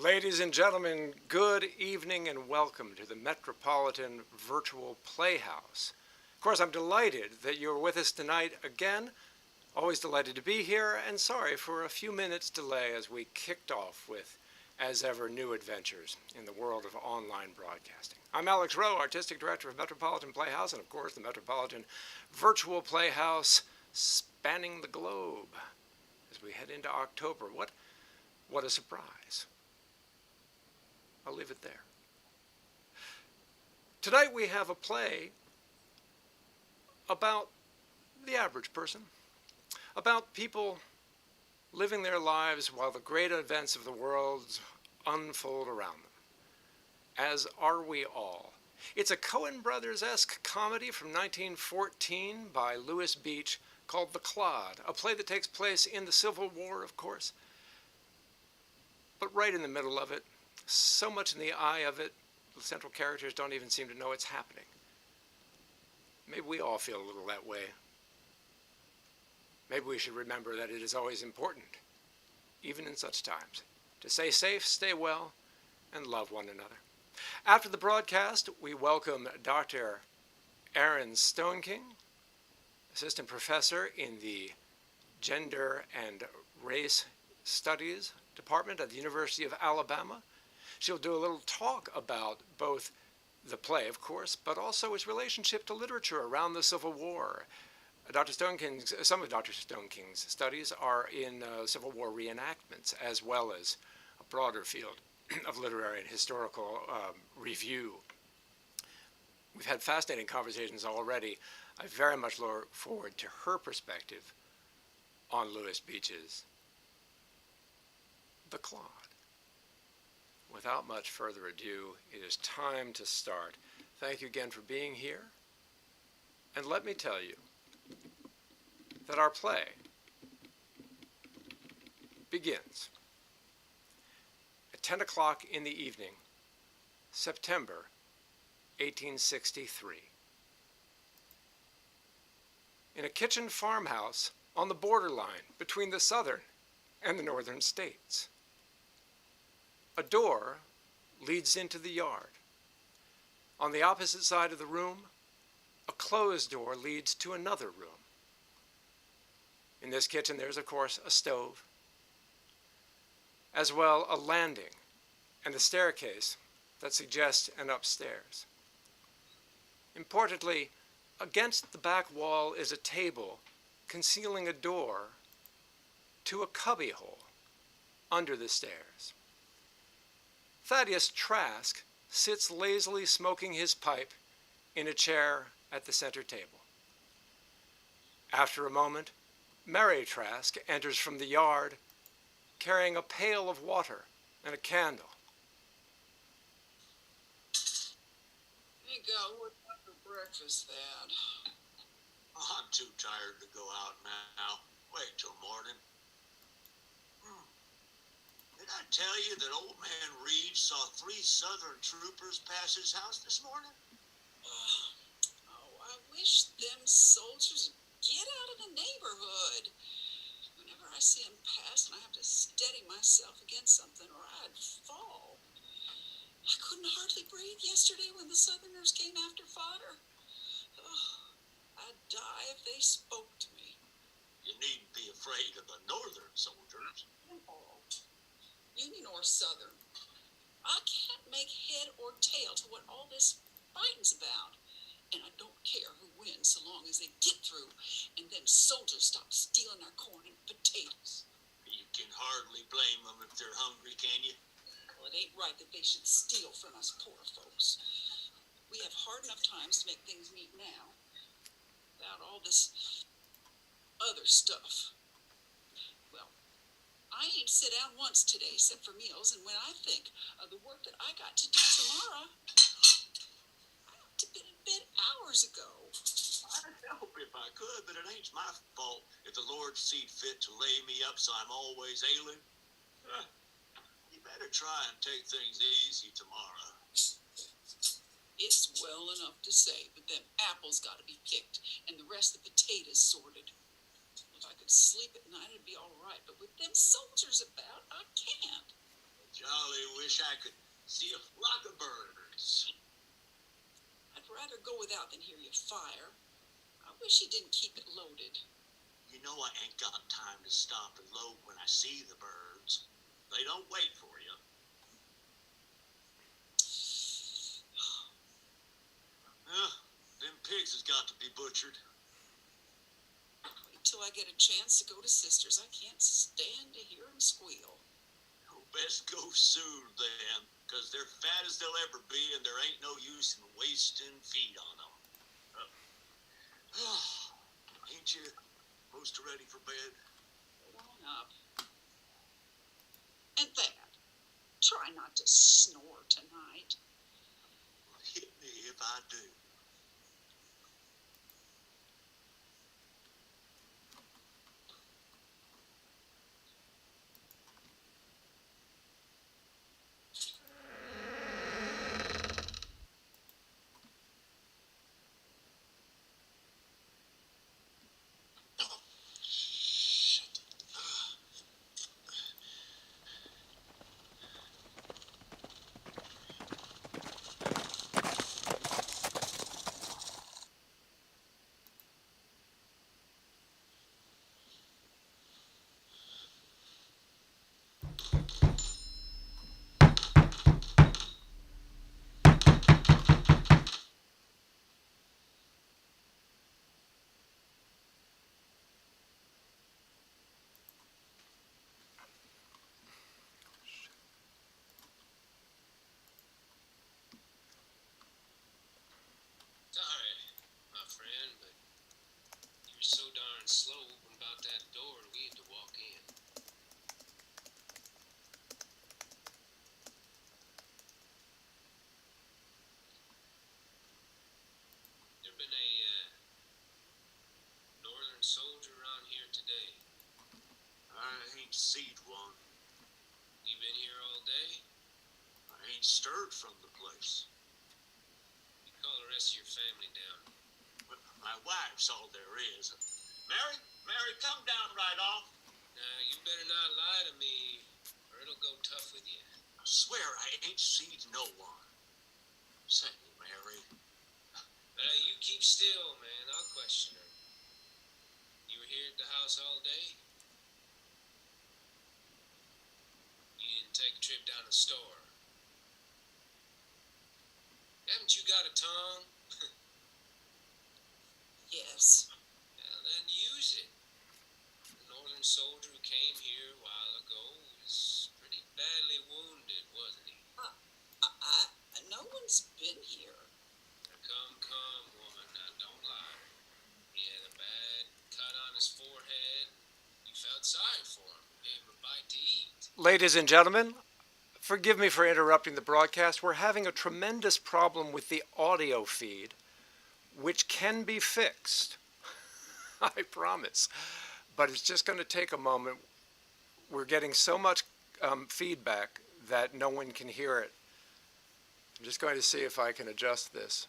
Ladies and gentlemen, good evening and welcome to the Metropolitan Virtual Playhouse. Of course, I'm delighted that you're with us tonight again. Always delighted to be here, and sorry for a few minutes delay as we kicked off with, as ever, new adventures in the world of online broadcasting. I'm Alex Rowe, Artistic Director of Metropolitan Playhouse, and of course the Metropolitan Virtual Playhouse spanning the globe. As we head into October, what a surprise. I'll leave it there. Tonight we have a play about the average person, about people living their lives while the great events of the world unfold around them, as are we all. It's a Coen Brothers-esque comedy from 1914 by Lewis Beach called The Clod, a play that takes place in the Civil War, of course, but right in the middle of it, so much in the eye of it, the central characters don't even seem to know it's happening. Maybe we all feel a little that way. Maybe we should remember that it is always important, even in such times, to stay safe, stay well, and love one another. After the broadcast, we welcome Dr. Aaron Stoneking, Assistant Professor in the Gender and Race Studies Department at the University of Alabama. She'll do a little talk about both the play, of course, but also its relationship to literature around the Civil War. Some of Dr. Stoneking's studies are in Civil War reenactments, as well as a broader field of literary and historical review. We've had fascinating conversations already. I very much look forward to her perspective on Lewis Beach's The Clod. Without much further ado, it is time to start. Thank you again for being here. And let me tell you that our play begins at 10 o'clock in the evening, September 1863. In a kitchen farmhouse on the borderline between the southern and the northern states. A door leads into the yard. On the opposite side of the room, a closed door leads to another room. In this kitchen, there's, of course, a stove, as well a landing and a staircase that suggests an upstairs. Importantly, against the back wall is a table concealing a door to a cubbyhole under the stairs. Thaddeus Trask sits lazily smoking his pipe in a chair at the center table. After a moment, Mary Trask enters from the yard carrying a pail of water and a candle. Hey, Gal, what's for breakfast, Thad? I'm too tired to go out now. Wait till morning. Did I tell you that old man Reed saw 3 Southern troopers pass his house this morning? I wish them soldiers would get out of the neighborhood. Whenever I see them pass, and I have to steady myself against something or I'd fall. I couldn't hardly breathe yesterday when the Southerners came after fodder. I'd die if they spoke to me. You needn't be afraid of the Northern soldiers. Union or Southern. I can't make head or tail to what all this fighting's about. And I don't care who wins so long as they get through and them soldiers stop stealing our corn and potatoes. You can hardly blame them if they're hungry, can you? Well, it ain't right that they should steal from us poor folks. We have hard enough times to make things meet now without all this other stuff. I ain't sit down once today except for meals, and when I think of the work that I got to do tomorrow, I ought to have been in bed hours ago. I'd help if I could, but it ain't my fault if the Lord seed fit to lay me up so I'm always ailing. You better try and take things easy tomorrow. It's well enough to say, but them apples got to be picked and the rest of the potatoes sorted. If I could sleep at night, it'd be all right, but with them soldiers about, I can't. Jolly wish I could see a flock of birds. I'd rather go without than hear you fire. I wish you didn't keep it loaded. You know I ain't got time to stop and load when I see the birds. They don't wait for you. Them pigs has got to be butchered. Wait till I get a chance to go to Sister's. I can't stand to hear 'em squeal. Oh, best go soon then, 'cause they're fat as they'll ever be, and there ain't no use in wasting feed on them. Ain't you most ready for bed? Go on up. And Dad, try not to snore tonight. Hit me if I do. Sorry, my friend, but you were so darn slow about that door we had to walk in. There been a northern soldier around here today. I ain't seed one. You been here all day? I ain't stirred from the place. You call the rest of your family down. But my wife's all there is. Mary, come down right off. Now, you better not lie to me, or it'll go tough with you. I swear I ain't seed no one. Say, Mary. You keep still, man. I'll question her. You were here at the house all day? You didn't take a trip down to the store? Haven't you got a tongue? Yes. Well, then use it. The northern soldier who came here a while ago was pretty badly wounded, wasn't he? No one's been here. Now, come, woman. Now, don't lie. He had a bad cut on his forehead. You felt sorry for him. Gave him a bite to eat. Ladies and gentlemen, forgive me for interrupting the broadcast. We're having a tremendous problem with the audio feed, which can be fixed. I promise. But it's just going to take a moment. We're getting so much feedback that no one can hear it. I'm just going to see if I can adjust this.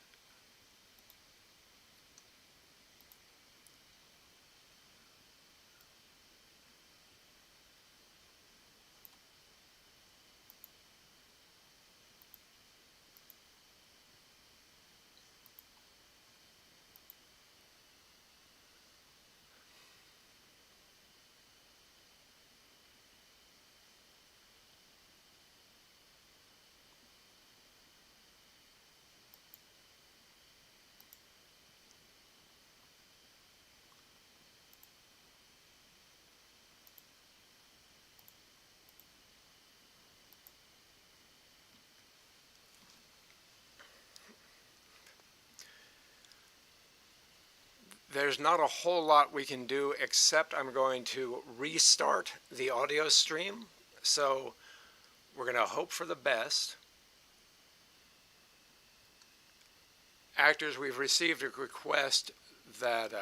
There's not a whole lot we can do except I'm going to restart the audio stream. So we're going to hope for the best. Actors, we've received a request that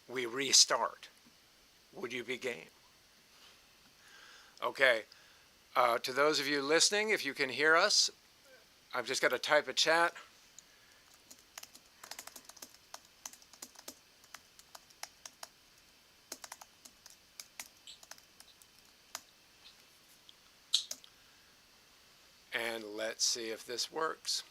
we restart. Would you be game? Okay. To those of you listening, if you can hear us, I've just got to type a chat. Let's see if this works.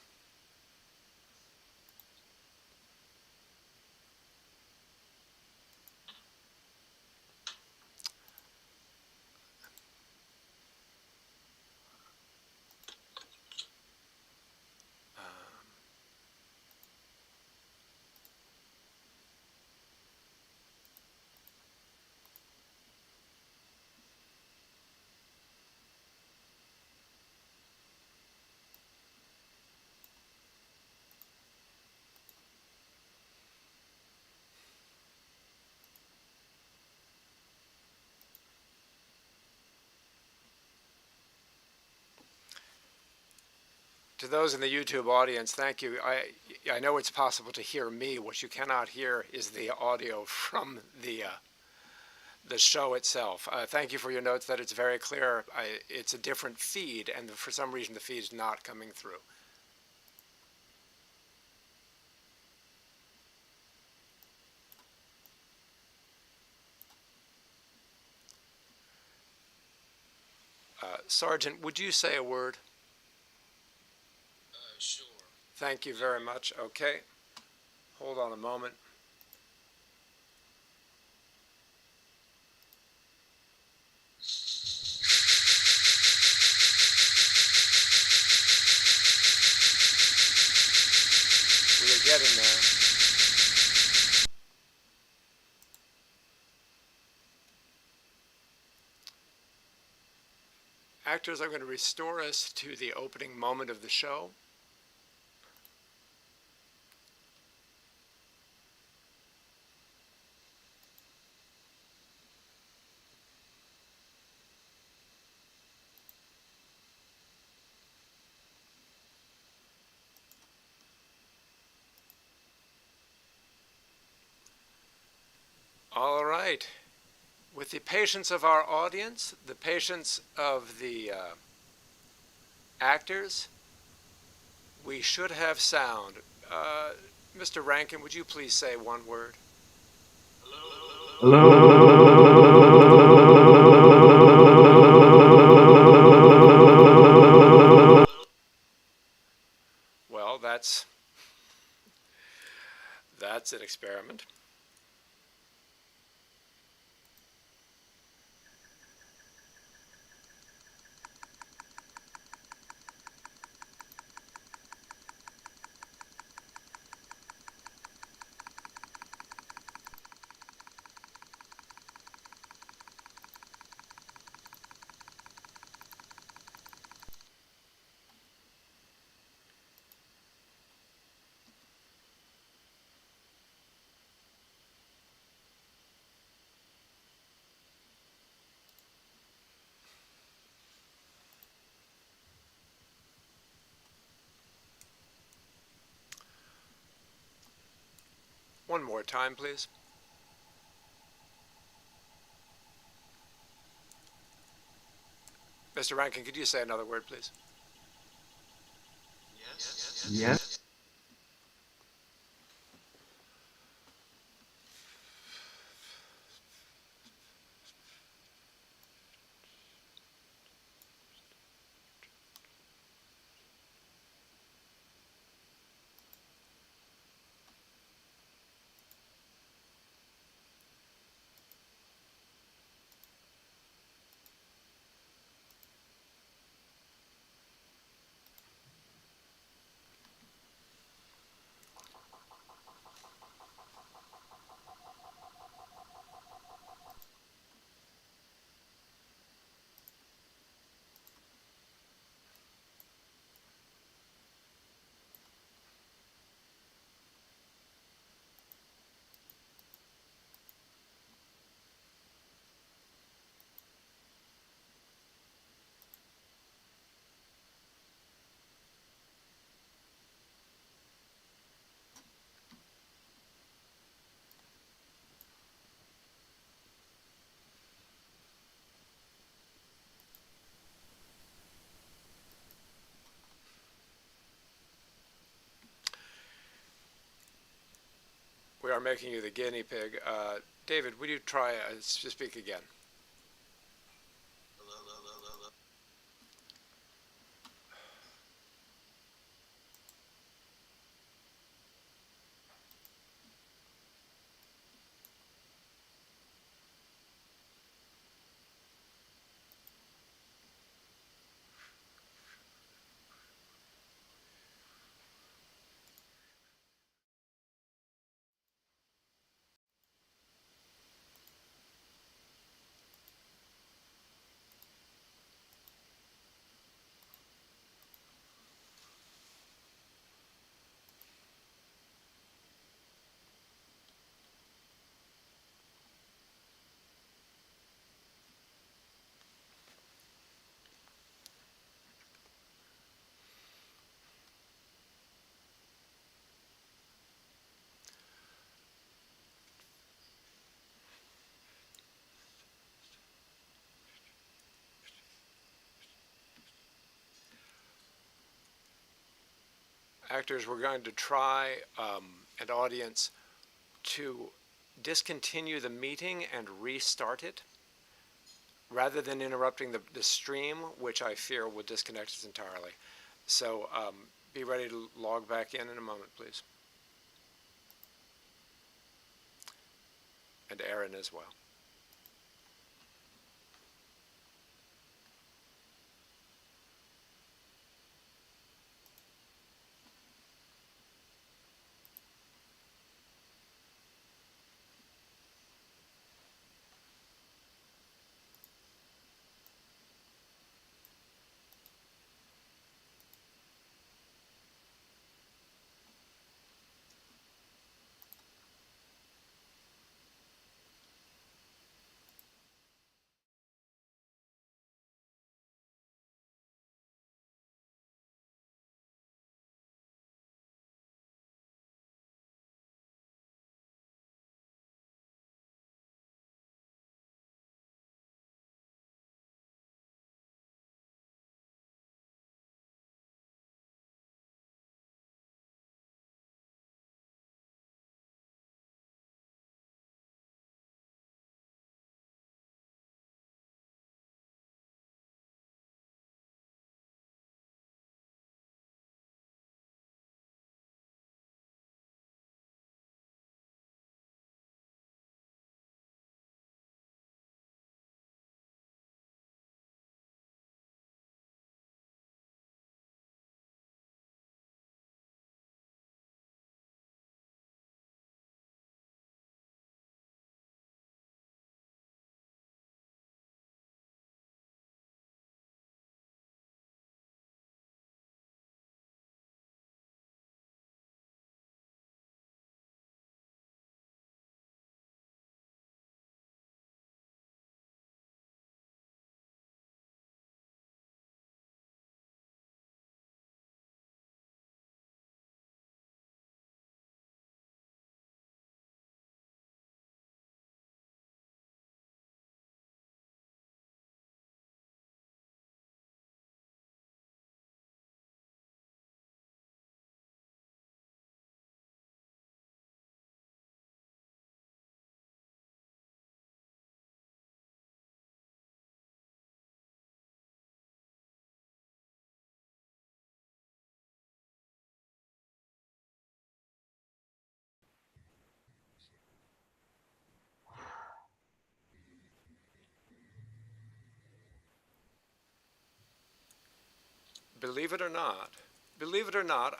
To those in the YouTube audience, thank you. I know it's possible to hear me. What you cannot hear is the audio from the show itself. Thank you for your notes that it's very clear. It's a different feed, and for some reason the feed is not coming through. Sergeant, would you say a word? Sure. Thank you very much. Okay. Hold on a moment. We are getting there. Actors, I'm going to restore us to the opening moment of the show. All right. With the patience of our audience, the patience of the actors, we should have sound. Mr. Rankin, would you please say one word? Well, that's an experiment. One more time, please. Mr. Rankin, could you say another word, please? Yes. We are making you the guinea pig. David, would you try to speak again? Actors, we're going to try, and audience, to discontinue the meeting and restart it rather than interrupting the stream, which I fear will disconnect us entirely. So be ready to log back in a moment, please. And Aaron as well. Believe it or not,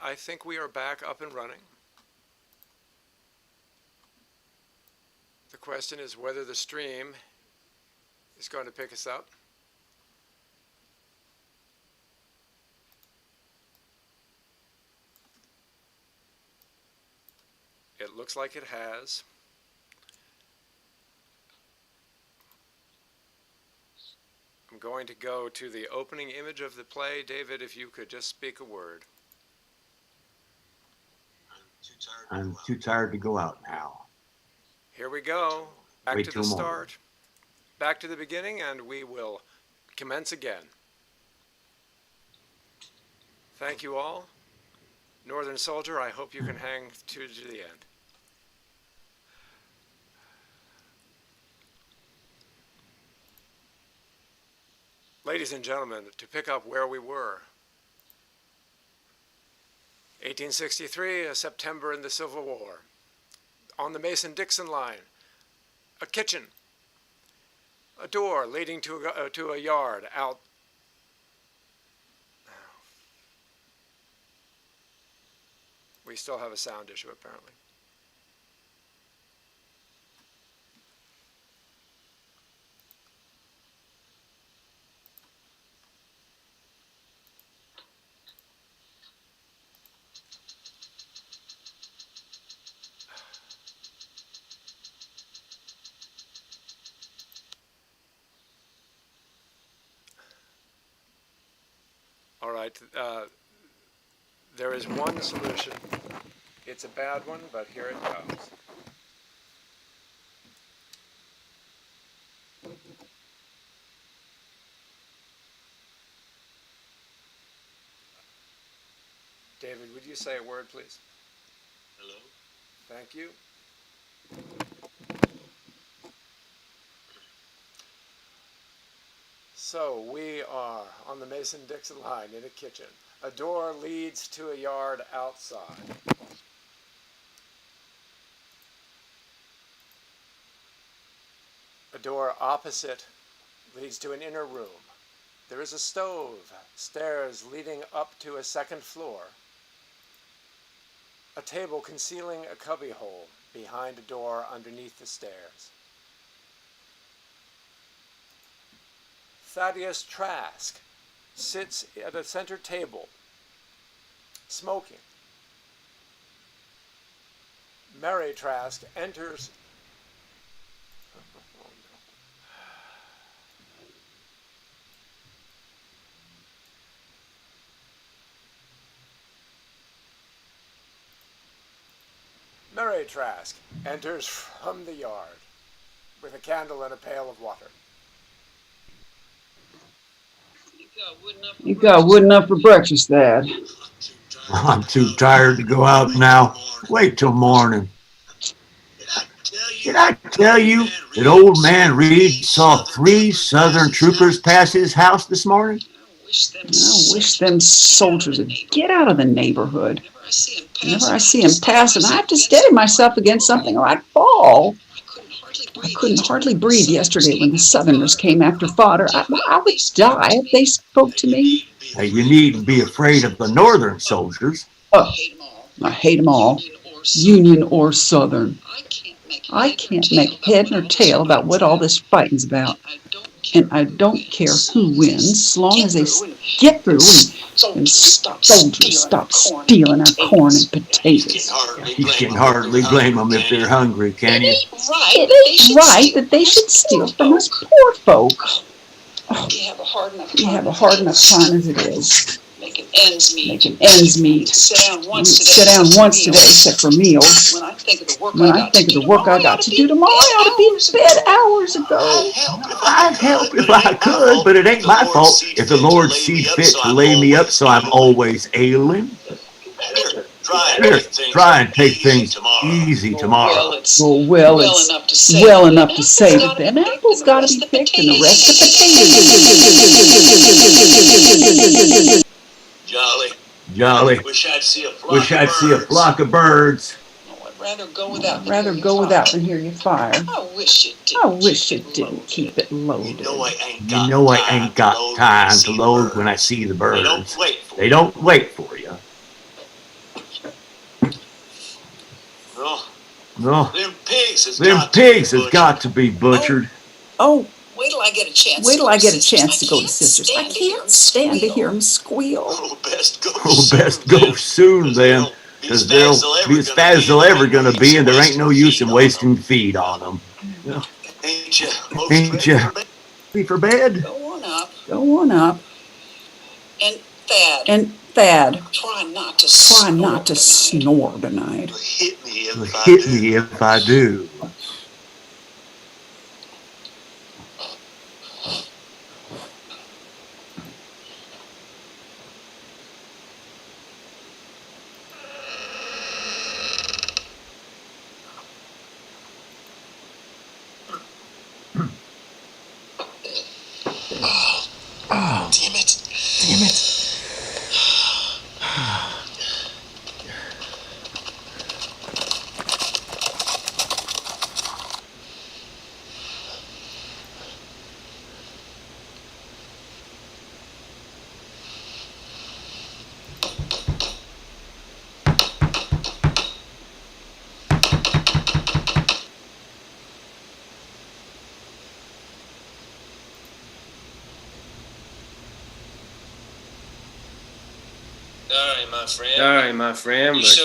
I think we are back up and running. The question is whether the stream is going to pick us up. It looks like it has. I'm going to go to the opening image of the play. David, if you could just speak a word. I'm too tired to go out now. Here we go. Back Wait to till the morning. start. Back to the beginning, and we will commence again. Thank you all. Northern Soldier, I hope you can hang to the end. Ladies and gentlemen, to pick up where we were. 1863, September in the Civil War. On the Mason-Dixon line, a kitchen, a door leading to a yard out. We still have a sound issue, apparently. All right, there is one solution. It's a bad one, but here it comes. David, would you say a word, please? Hello? Thank you. So we are on the Mason-Dixon line in a kitchen. A door leads to a yard outside. A door opposite leads to an inner room. There is a stove, stairs leading up to a second floor. A table concealing a cubbyhole behind a door underneath the stairs. Thaddeus Trask sits at a center table, smoking. Mary Trask enters. Mary Trask enters from the yard with a candle and a pail of water. You got wood enough for breakfast, Dad. I'm too tired to go out now. Wait till morning. Did I tell you that old man Reed saw 3 Southern troopers pass his house this morning? I wish them soldiers would get out of the neighborhood. Whenever I see 'em passing, I have to steady myself against something or I'd fall. I couldn't hardly breathe yesterday when the Southerners came after fodder. I would die if they spoke to me. Hey, you needn't be afraid of the Northern soldiers. Oh, I hate 'em all, Union or Southern. I can't make head nor tail about what all this fighting's about. And I don't care who wins, as long as they get through and soldiers stop stealing our corn and potatoes. You can hardly blame them if they're hungry, can you? It ain't right that they should steal from us poor folk. Oh, we have a hard enough time as it is. Making ends meet. We sit down once today, except for meals. When I think of the work I got to do tomorrow, I ought to be in bed hours ago. I'd help if I could, but it ain't my fault if the Lord seed fit to lay me up so I'm always ailing. Here, try and take things easy tomorrow. It's well enough to say that them apples got to be picked and the rest of potatoes. Jolly. Wish I'd see a flock of birds. I'd rather go without than hear you fire. I wish you didn't keep it loaded. You know I ain't got time to load when I see the birds. They don't wait for you. No, them pigs has got to be butchered. Oh, wait till I get a chance to go to Sisters. I can't stand to hear them squeal. Oh, best go soon then, because they'll be as fat as they're ever going to be, and there ain't no use in wasting feed on them. Ain't you ready for bed? Go on up. And Thad, try not to snore tonight. Hit me if I do. Oh, damn it. Sorry, my friend, but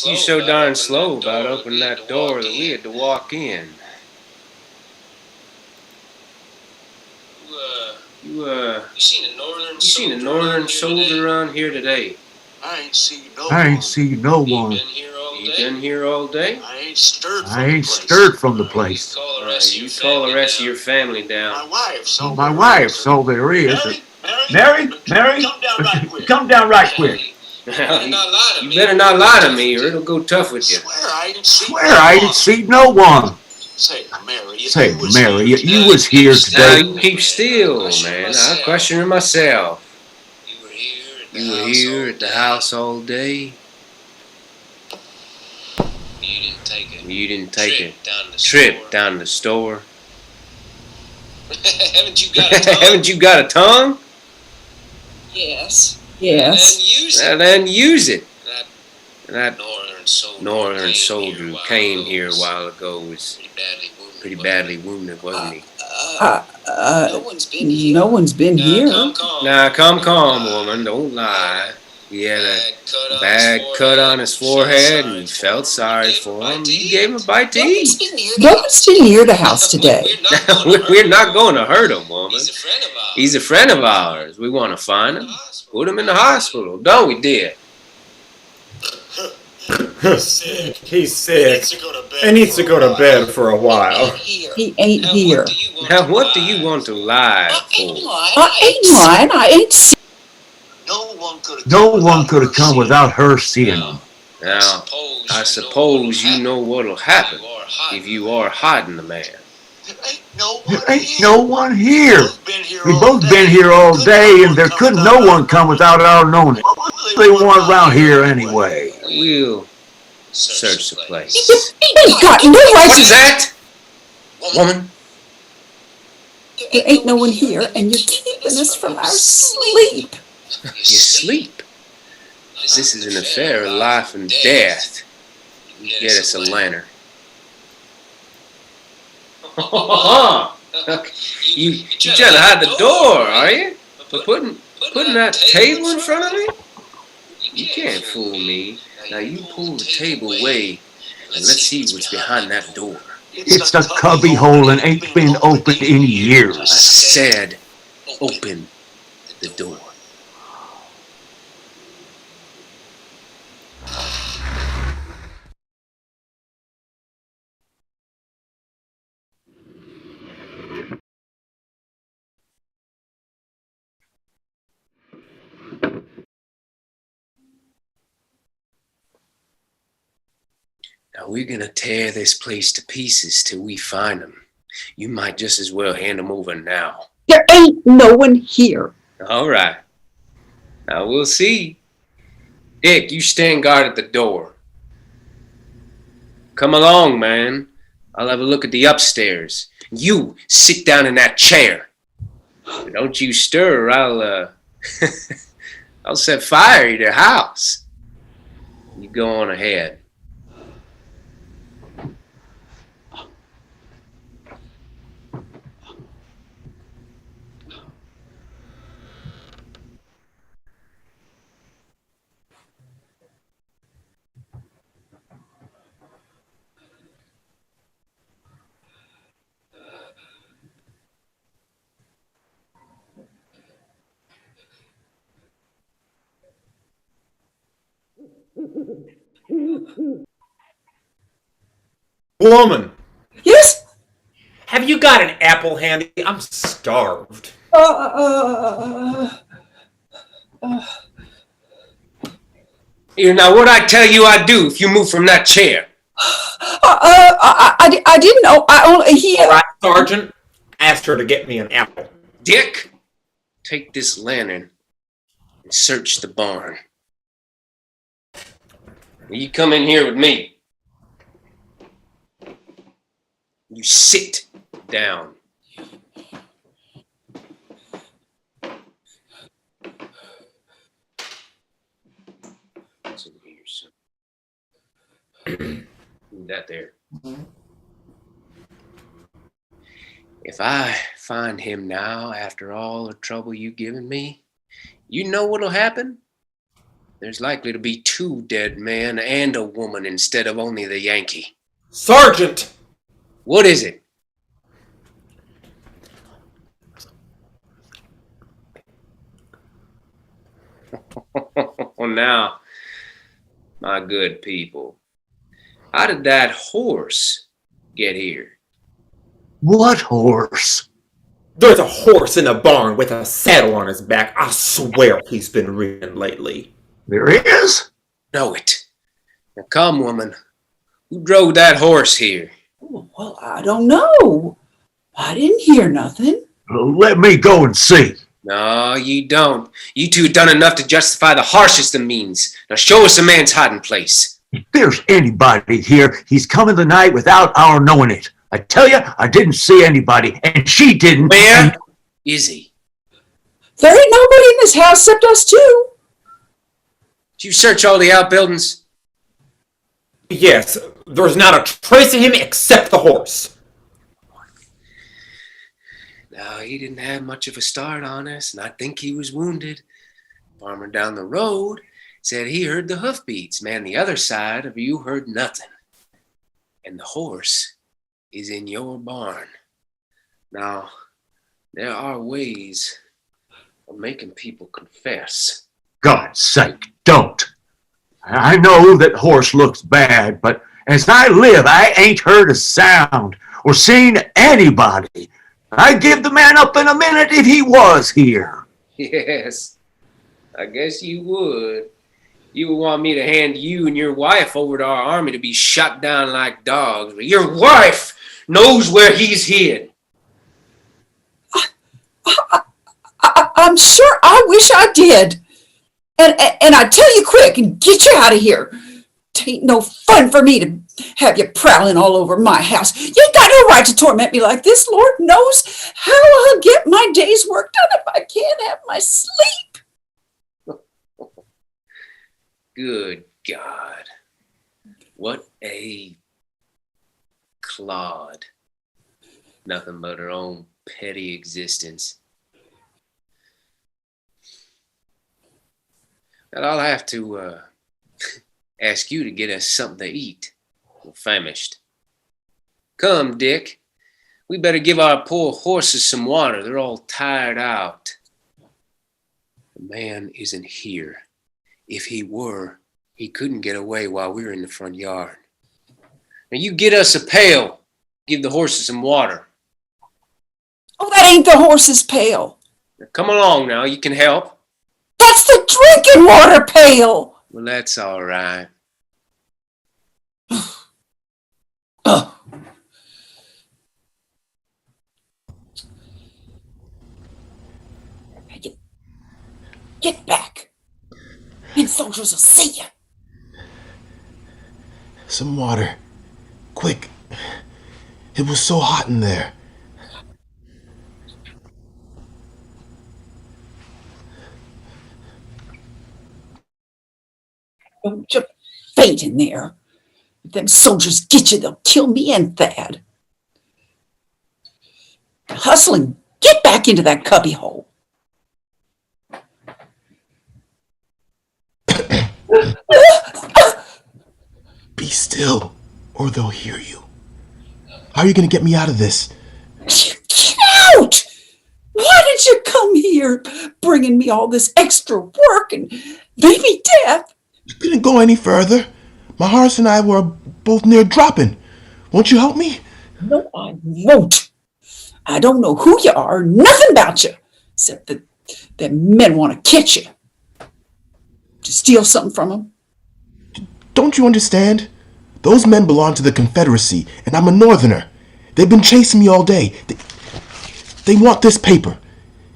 you so darn slow about opening that door that we had to walk in. You seen a northern soldier around here today? I ain't seen no one. You been here all day? I ain't stirred from the place. You call the rest of your family down. My wife's all there is. Mary, come down right quick. better not lie to me. You better not lie to me, or it'll go tough with you. Swear I didn't see no one. Say, Mary, you was here Now today. you keep still, man. I'm questioning myself. You were here at the house all day. You didn't take a Trip down to the store. Haven't you got a tongue? Haven't you got a tongue? Yes. Then use it. That Northern soldier came here a while ago was pretty badly wounded, wasn't he? No one's been here. Now, calm, woman. Don't lie. He had a bad cut on his forehead, and he felt sorry for him. You gave him a bite to eat. No one's been near the house today. We're not going to hurt him, woman. He's a friend of ours. We want to find him, put him in the hospital, don't we, dear? He's sick. He needs to go to bed for a while. He ain't here. Now, what do you want to lie for? I ain't lying. I ain't sick. No one could have come without her seeing him. Now, I suppose you know what'll happen if you are hiding the man. There ain't no one here. We both been here all day, and there couldn't no one come without our knowing it. They want around here anyway. We'll search the place. Ain't got no right. What is that? Woman? There ain't no one here, and you're keeping us from our sleep. You sleep. This is an affair of life and death. Get us a lantern. You trying to hide the door, are you? For putting that table in front of me? You can't fool me. Now you pull the table away and let's see what's behind that door. It's a cubby hole and ain't been opened in I years. said, open the door. Now we're gonna tear this place to pieces till we find them. You might just as well hand them over now. There ain't no one here. All right. Now we'll see. Dick, you stand guard at the door. Come along, man. I'll have a look at the upstairs. You sit down in that chair. Don't you stir, or I'll I'll set fire to your house. You go on ahead. Woman, Yes? have you got an apple handy? I'm starved. Here, now what I tell you I do if you move from that chair? I didn't know. I only hear. All right, Sergeant. Asked her to get me an apple. Dick, take this lantern and search the barn. You come in here with me. You sit down. What's in here, son? Leave that there. If I find him now, after all the trouble you've given me, you know what'll happen? There's likely to be 2 dead men and a woman instead of only the Yankee. Sergeant! What is it? Now, my good people, how did that horse get here? What horse? There's a horse in the barn with a saddle on his back. I swear he's been ridden lately. There is? Know it. Now come, woman. Who drove that horse here? Well, I don't know. I didn't hear nothing. Let me go and see. No, you don't. You two have done enough to justify the harshest of means. Now show us a man's hiding place. If there's anybody here, he's coming tonight without our knowing it. I tell you, I didn't see anybody, and she didn't. Where is he? There ain't nobody in this house except us two. Did you search all the outbuildings? Yes, there's not a trace of him except the horse. No, he didn't have much of a start on us, and I think he was wounded. Farmer down the road said he heard the hoofbeats. Man, the other side of you heard nothing. And the horse is in your barn. Now, there are ways of making people confess. God's sake, don't. I know that horse looks bad, but as I live, I ain't heard a sound or seen anybody. I'd give the man up in a minute if he was here. Yes, I guess you would. You would want me to hand you and your wife over to our army to be shot down like dogs. But your wife knows where he's hid. I'm sure I wish I did. And I tell you quick and get you out of here. Tain't no fun for me to have you prowling all over my house. You ain't got no right to torment me like this. Lord knows how I'll get my day's work done if I can't have my sleep. Good God. What a Clod. Nothing but her own petty existence. But I'll have to ask you to get us something to eat. We're famished. Come, Dick. We better give our poor horses some water. They're all tired out. The man isn't here. If he were, he couldn't get away while we were in the front yard. Now you get us a pail. Give the horses some water. Oh, that ain't the horse's pail. Now come along now. You can help. That's the drinking water pail. Well, that's all right. Oh. Get back. And soldiers will see you. Some water. Quick. It was so hot in there. Don't you faint in there. If them soldiers get you, they'll kill me and Thad. Hustle and get back into that cubby hole. Be still, or they'll hear you. How are you going to get me out of this? Get out! Why did you come here, bringing me all this extra work and maybe death? You couldn't go any further. My horse and I were both near dropping. Won't you help me? No, I won't. I don't know who you are, nothing about you, except that men want to catch you. To steal something from them. Don't you understand? Those men belong to the Confederacy, and I'm a Northerner. They've been chasing me all day. They want this paper.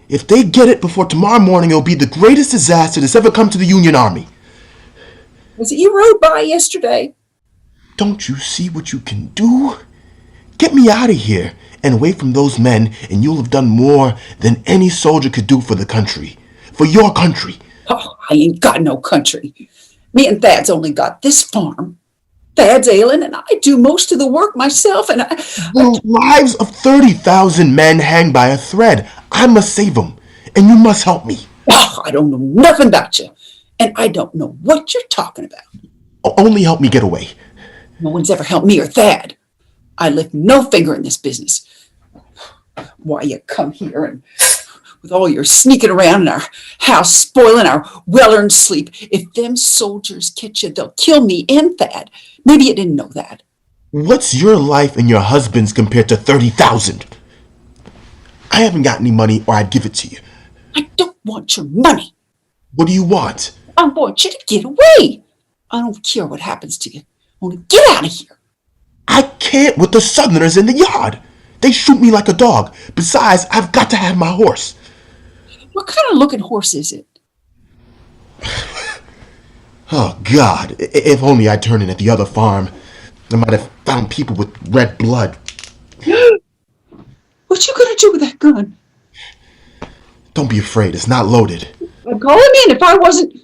If they get it before tomorrow morning, it'll be the greatest disaster that's ever come to the Union Army. Was it you rode by yesterday? Don't you see what you can do? Get me out of here and away from those men, and you'll have done more than any soldier could do for the country. For your country. Oh, I ain't got no country. Me and Thad's only got this farm. Thad's ailing, and I do most of the work myself, and The lives of 30,000 men hang by a thread. I must save them, and you must help me. Oh, I don't know nothing about you, and I don't know what you're talking about. Only help me get away. No one's ever helped me or Thad. I lift no finger in this business. Why you come here and with all your sneaking around in our house, spoiling our well-earned sleep. If them soldiers catch you, they'll kill me and Thad. Maybe you didn't know that. What's your life and your husband's compared to 30,000? I haven't got any money or I'd give it to you. I don't want your money. What do you want? I want you to get away. I don't care what happens to you. I want to get out of here. I can't with the Southerners in the yard. They shoot me like a dog. Besides, I've got to have my horse. What kind of looking horse is it? Oh, God. If only I'd turned in at the other farm. I might have found people with red blood. What you gonna do with that gun? Don't be afraid. It's not loaded. I'd call him in if I wasn't.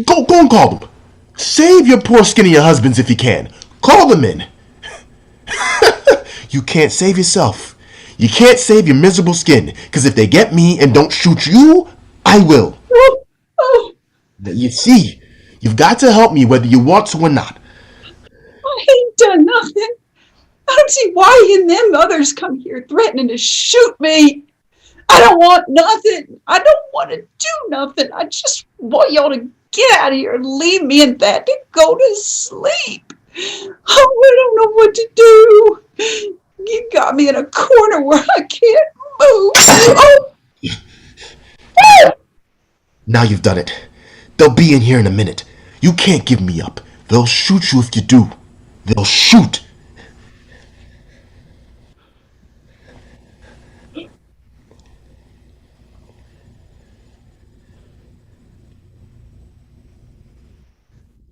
Go and call them. Save your poor skinnier husbands if you can. Call them in. You can't save yourself. You can't save your miserable skin, because if they get me and don't shoot you, I will. Oh, You see, you've got to help me whether you want to or not. I ain't done nothing. I don't see why you and them others come here threatening to shoot me. I don't want nothing. I don't want to do nothing. I just want y'all to get out of here and leave me in that to go to sleep. Oh, I don't know what to do. You got me in a corner where I can't move. Oh. Now you've done it. They'll be in here in a minute. You can't give me up. They'll shoot you if you do. They'll shoot.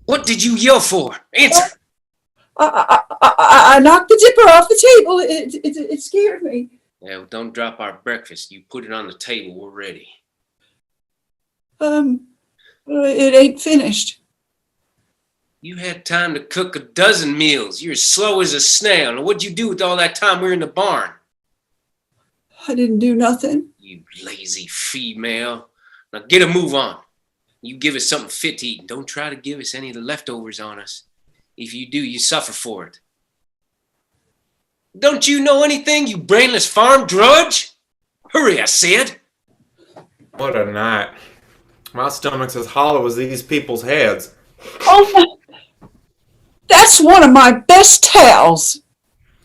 What did you yell for? Answer! I knocked the dipper off the table. It scared me. Yeah, well, don't drop our breakfast. You put it on the table. We're ready. It ain't finished. You had time to cook a dozen meals. You're as slow as a snail. Now, what'd you do with all that time we were in the barn? I didn't do nothing. You lazy female. Now get a move on. You give us something fit to eat, and don't try to give us any of the leftovers on us. If you do, you suffer for it. Don't you know anything, you brainless farm drudge? Hurry, I said. What a night. My stomach's as hollow as these people's heads. Oh, that's one of my best towels.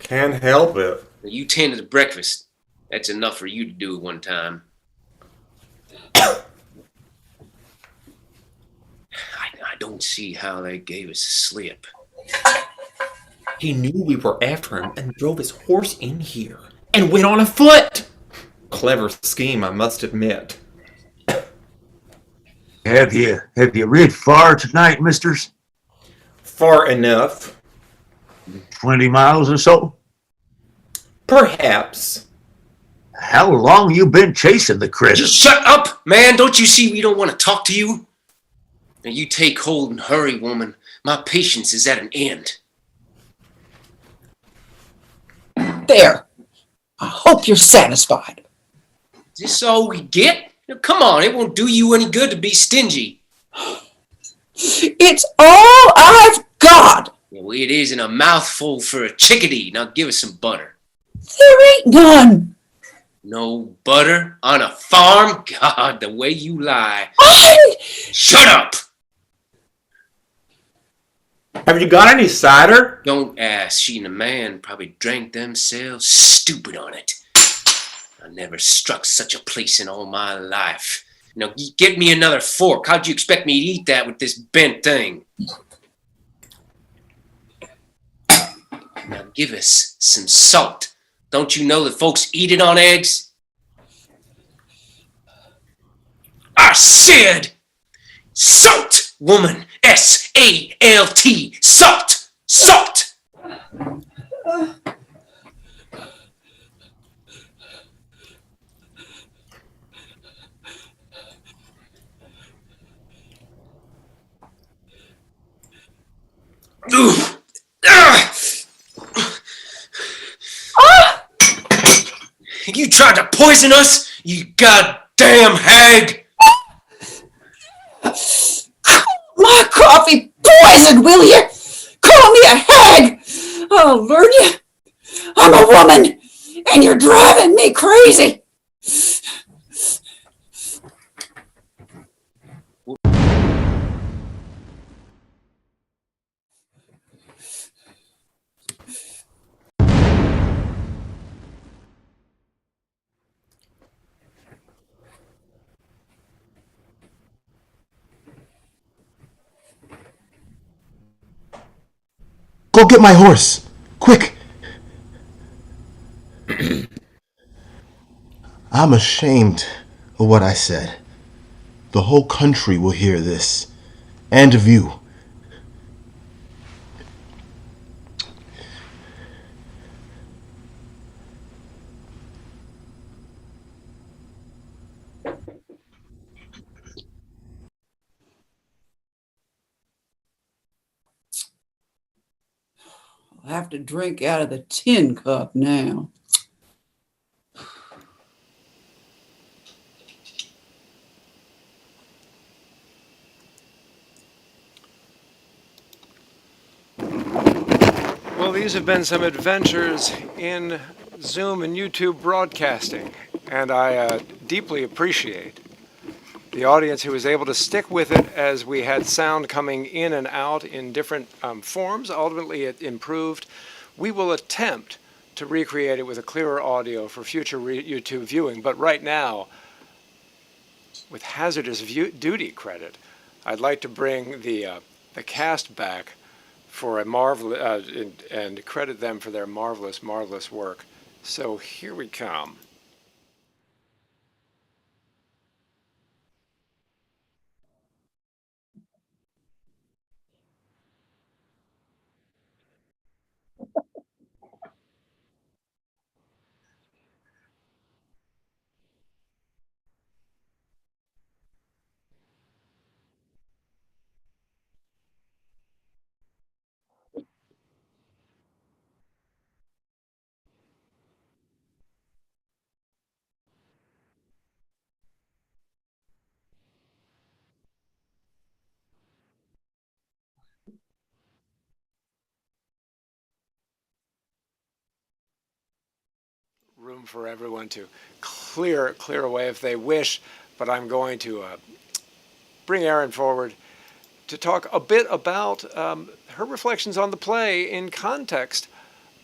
Can't help it. You tend to the breakfast. That's enough for you to do at one time. I don't see how they gave us a slip. He knew we were after him and drove his horse in here. And went on afoot! Clever scheme, I must admit. Have you rid far tonight, misters? Far enough. 20 miles or so? Perhaps. How long you been chasing the critter? Just shut up, man. Don't you see we don't want to talk to you? Now you take hold and hurry, woman. My patience is at an end. There. I hope you're satisfied. Is this all we get? Now, come on, it won't do you any good to be stingy. It's all I've got. Well, it isn't a mouthful for a chickadee. Now give us some butter. There ain't none. No butter on a farm? God, the way you lie. Shut up! Have you got any cider? Don't ask. She and the man probably drank themselves stupid on it. I never struck such a place in all my life. Now, get me another fork. How'd you expect me to eat that with this bent thing? Now, give us some salt. Don't you know that folks eat it on eggs? I said salt, woman. S-A-L-T. Salt. Salt. You tried to poison us, you goddamn hag! My coffee poisoned, will you? Call me a hag. I'll learn you. I'm a woman, and you're driving me crazy. Go get my horse. Quick. I'm ashamed of what I said. The whole country will hear this. And of you. I'll have to drink out of the tin cup now. Well, these have been some adventures in Zoom and YouTube broadcasting, and I deeply appreciate the audience who was able to stick with it as we had sound coming in and out in different forms. Ultimately, it improved. We will attempt to recreate it with a clearer audio for future YouTube viewing, but right now, with hazardous duty credit, I'd like to bring the cast back for a marvelous and credit them for their marvelous, marvelous work. So here we come. Room for everyone to clear away if they wish, but I'm going to bring Erin forward to talk a bit about her reflections on the play in context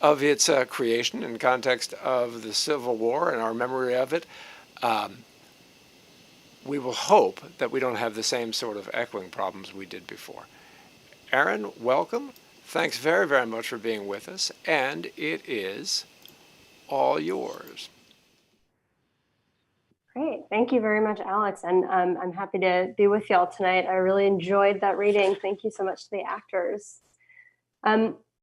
of its creation, in context of the Civil War and our memory of it. We will hope that we don't have the same sort of echoing problems we did before. Erin, welcome. Thanks very, very much for being with us, and it is all yours. Great. Thank you very much, Alex. And I'm happy to be with y'all tonight. I really enjoyed that reading. Thank you so much to the actors.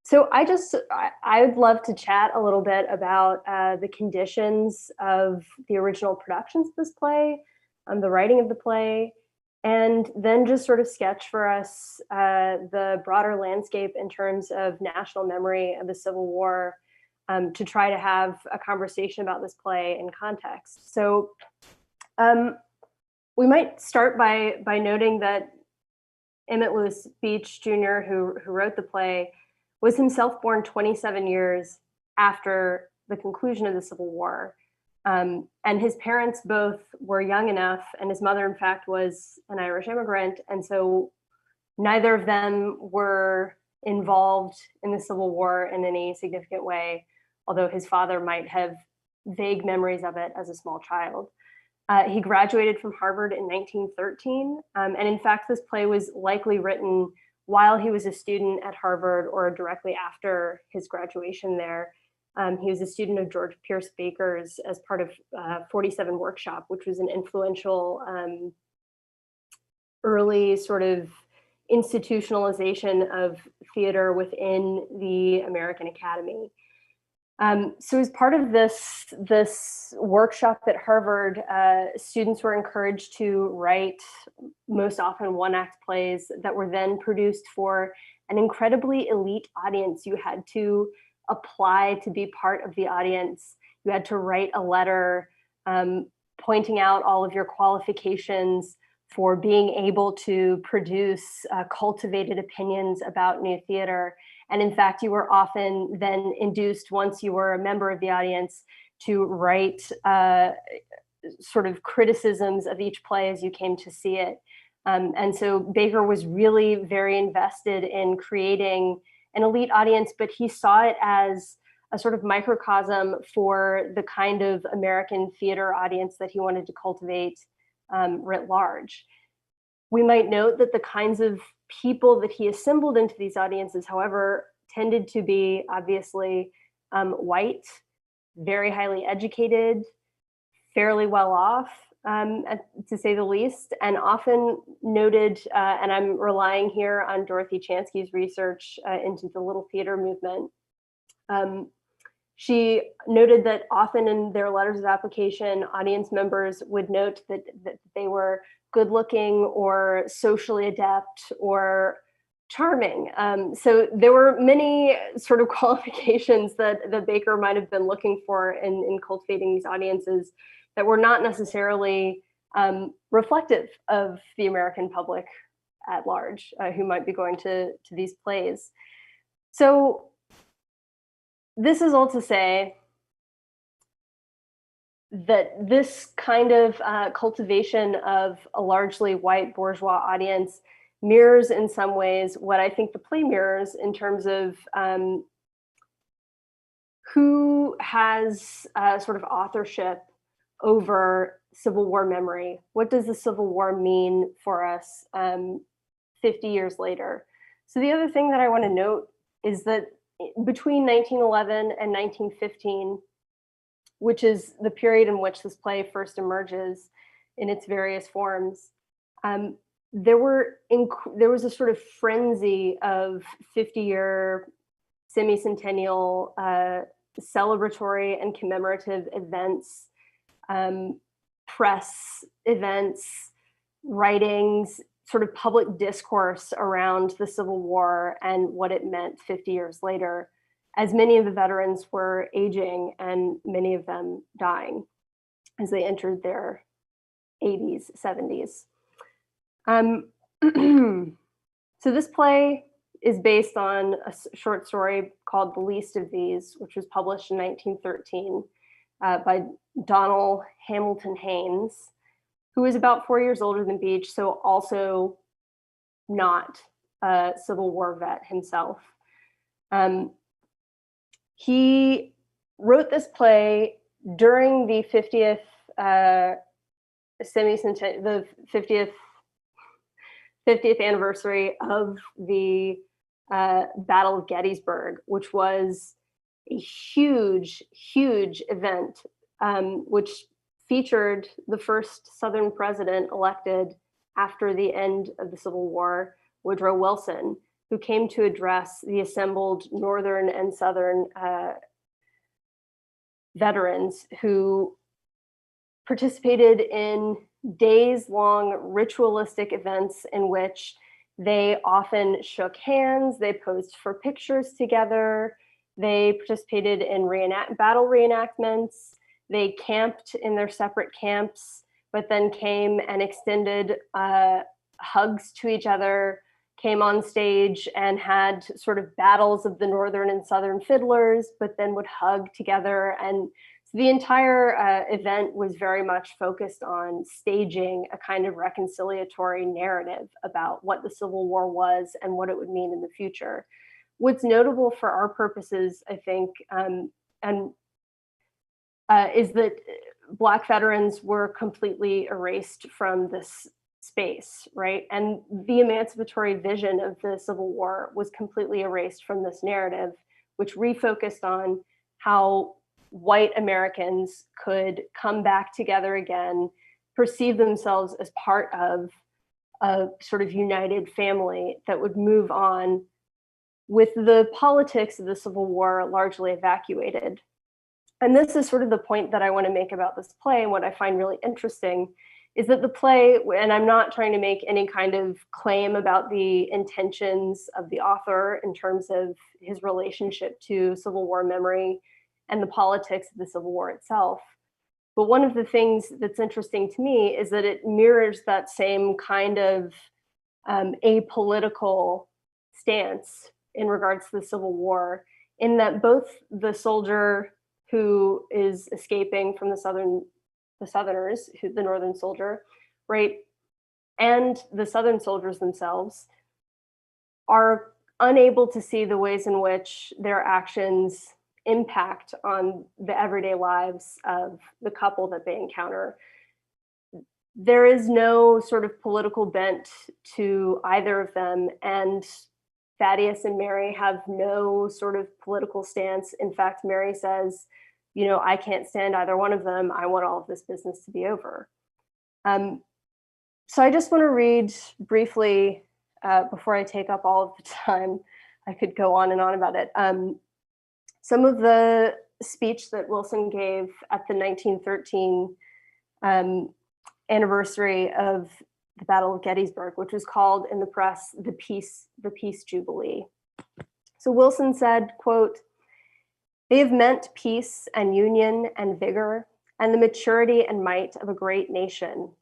So I'd love to chat a little bit about the conditions of the original productions of this play, the writing of the play, and then just sort of sketch for us the broader landscape in terms of national memory of the Civil War, to try to have a conversation about this play in context. So we might start by noting that Emmett Lewis Beach Jr., who wrote the play, was himself born 27 years after the conclusion of the Civil War. And his parents both were young enough, and his mother, in fact, was an Irish immigrant. And so neither of them were involved in the Civil War in any significant way, although his father might have vague memories of it as a small child. He graduated from Harvard in 1913. And in fact, this play was likely written while he was a student at Harvard or directly after his graduation there. He was a student of George Pierce Baker's as part of 47 Workshop, which was an influential early sort of institutionalization of theater within the American Academy. So as part of this workshop at Harvard, students were encouraged to write most often one-act plays that were then produced for an incredibly elite audience. You had to apply to be part of the audience. You had to write a letter pointing out all of your qualifications for being able to produce cultivated opinions about new theater. And in fact, you were often then induced, once you were a member of the audience, to write sort of criticisms of each play as you came to see it. And so Baker was really very invested in creating an elite audience, but he saw it as a sort of microcosm for the kind of American theater audience that he wanted to cultivate writ large. We might note that the kinds of people that he assembled into these audiences, however, tended to be obviously white, very highly educated, fairly well off, to say the least, and often noted, and I'm relying here on Dorothy Chansky's research into the Little Theater movement. She noted that often in their letters of application, audience members would note that they were good looking or socially adept or charming. So there were many sort of qualifications that Baker might have been looking for in cultivating these audiences that were not necessarily reflective of the American public at large who might be going to these plays. So this is all to say that this kind of cultivation of a largely white bourgeois audience mirrors in some ways what I think the play mirrors in terms of who has sort of authorship over Civil War memory. What does the Civil War mean for us 50 years later? So the other thing that I want to note is that between 1911 and 1915, which is the period in which this play first emerges in its various forms, there was a sort of frenzy of 50-year semi-centennial celebratory and commemorative events, press events, writings, sort of public discourse around the Civil War and what it meant 50 years later, as many of the veterans were aging and many of them dying as they entered their 80s, 70s. So this play is based on a short story called The Least of These, which was published in 1913 by Donald Hamilton Haynes, who was about 4 years older than Beach, so also not a Civil War vet himself. He wrote this play during the 50th the 50th anniversary of the Battle of Gettysburg, which was a huge, huge event, which featured the first Southern president elected after the end of the Civil War, Woodrow Wilson, who came to address the assembled Northern and Southern veterans who participated in days-long ritualistic events in which they often shook hands, they posed for pictures together, they participated in battle reenactments, they camped in their separate camps, but then came and extended hugs to each other, came on stage and had sort of battles of the Northern and Southern fiddlers, but then would hug together. And so the entire event was very much focused on staging a kind of reconciliatory narrative about what the Civil War was and what it would mean in the future. What's notable for our purposes, I think, is that Black veterans were completely erased from this space, right? And the emancipatory vision of the Civil War was completely erased from this narrative, which refocused on how white Americans could come back together again, perceive themselves as part of a sort of united family that would move on with the politics of the Civil War largely evacuated. And this is sort of the point that I want to make about this play, and what I find really interesting is that the play, and I'm not trying to make any kind of claim about the intentions of the author in terms of his relationship to Civil War memory and the politics of the Civil War itself. But one of the things that's interesting to me is that it mirrors that same kind of apolitical stance in regards to the Civil War, in that both the soldier who is escaping from the Southerners, the Northern soldier, right, and the Southern soldiers themselves are unable to see the ways in which their actions impact on the everyday lives of the couple that they encounter. There is no sort of political bent to either of them, and Thaddeus and Mary have no sort of political stance. In fact, Mary says, I can't stand either one of them. I want all of this business to be over. So I just want to read briefly, before I take up all of the time. I could go on and on about it. Some of the speech that Wilson gave at the 1913 anniversary of the Battle of Gettysburg, which was called in the press the Peace Jubilee. So Wilson said, quote, "They have meant peace and union and vigor and the maturity and might of a great nation.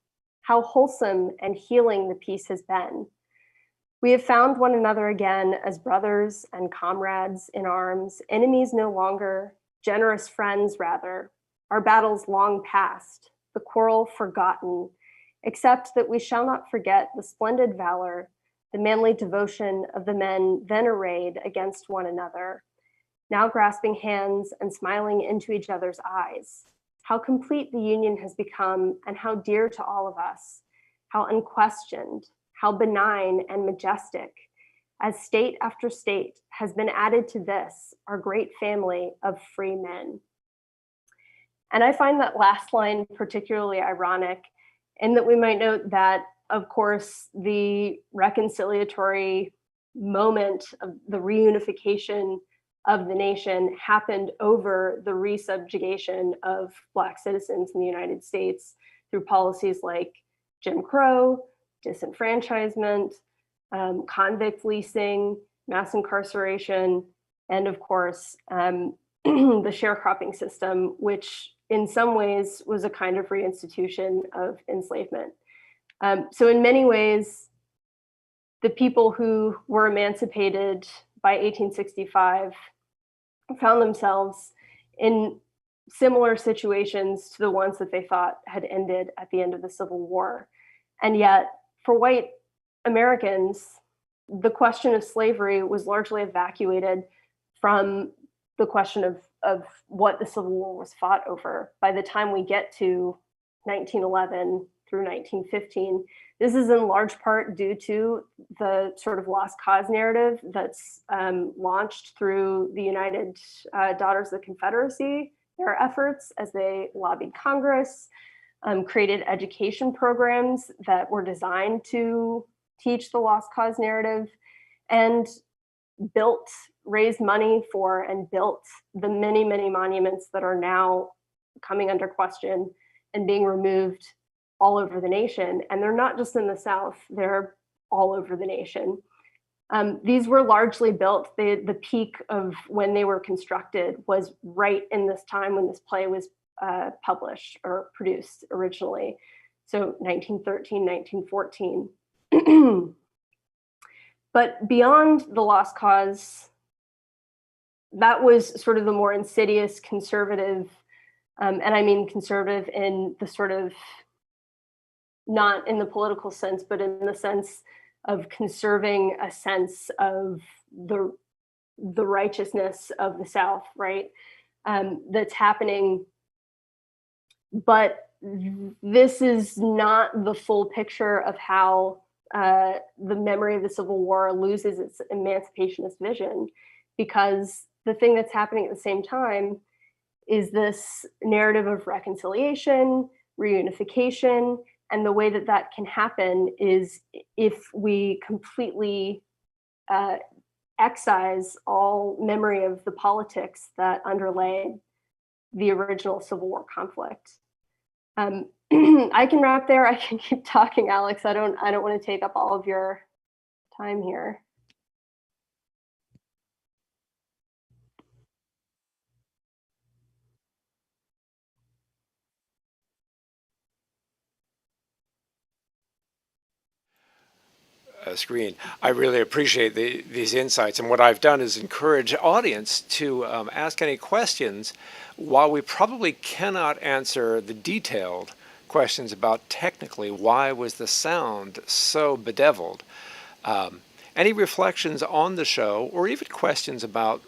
How wholesome and healing the peace has been. We have found one another again as brothers and comrades in arms, enemies no longer, generous friends rather, our battles long past, the quarrel forgotten, except that we shall not forget the splendid valor, the manly devotion of the men then arrayed against one another, now grasping hands and smiling into each other's eyes. How complete the union has become and how dear to all of us, how unquestioned, how benign and majestic, as state after state has been added to this, our great family of free men." And I find that last line particularly ironic, in that we might note that, of course, the reconciliatory moment of the reunification of the nation happened over the resubjugation of Black citizens in the United States through policies like Jim Crow, disenfranchisement, convict leasing, mass incarceration, and of course, the sharecropping system, which in some ways was a kind of reinstitution of enslavement. So in many ways, the people who were emancipated by 1865 found themselves in similar situations to the ones that they thought had ended at the end of the Civil War. And yet, for white Americans, the question of slavery was largely evacuated from the question of what the Civil War was fought over. By the time we get to 1911 through 1915, this is in large part due to the sort of lost cause narrative that's launched through the United Daughters of the Confederacy, their efforts as they lobbied Congress, created education programs that were designed to teach the lost cause narrative, and raised money for and built the many, many monuments that are now coming under question and being removed all over the nation. And they're not just in the South, they're all over the nation. These were largely built, the peak of when they were constructed was right in this time when this play was published or produced originally. So 1913, 1914. But beyond the lost cause, that was sort of the more insidious conservative, and I mean conservative in the sort of, not in the political sense, but in the sense of conserving a sense of the righteousness of the South, right? That's happening. But this is not the full picture of how the memory of the Civil War loses its emancipationist vision, because the thing that's happening at the same time is this narrative of reconciliation, reunification, and the way that that can happen is if we completely excise all memory of the politics that underlay the original Civil War conflict. I can wrap there. I can keep talking, Alex. I don't want to take up all of your time here. Screen. I really appreciate these insights, and what I've done is encourage audience to ask any questions. While we probably cannot answer the detailed questions about technically why was the sound so bedeviled, any reflections on the show, or even questions about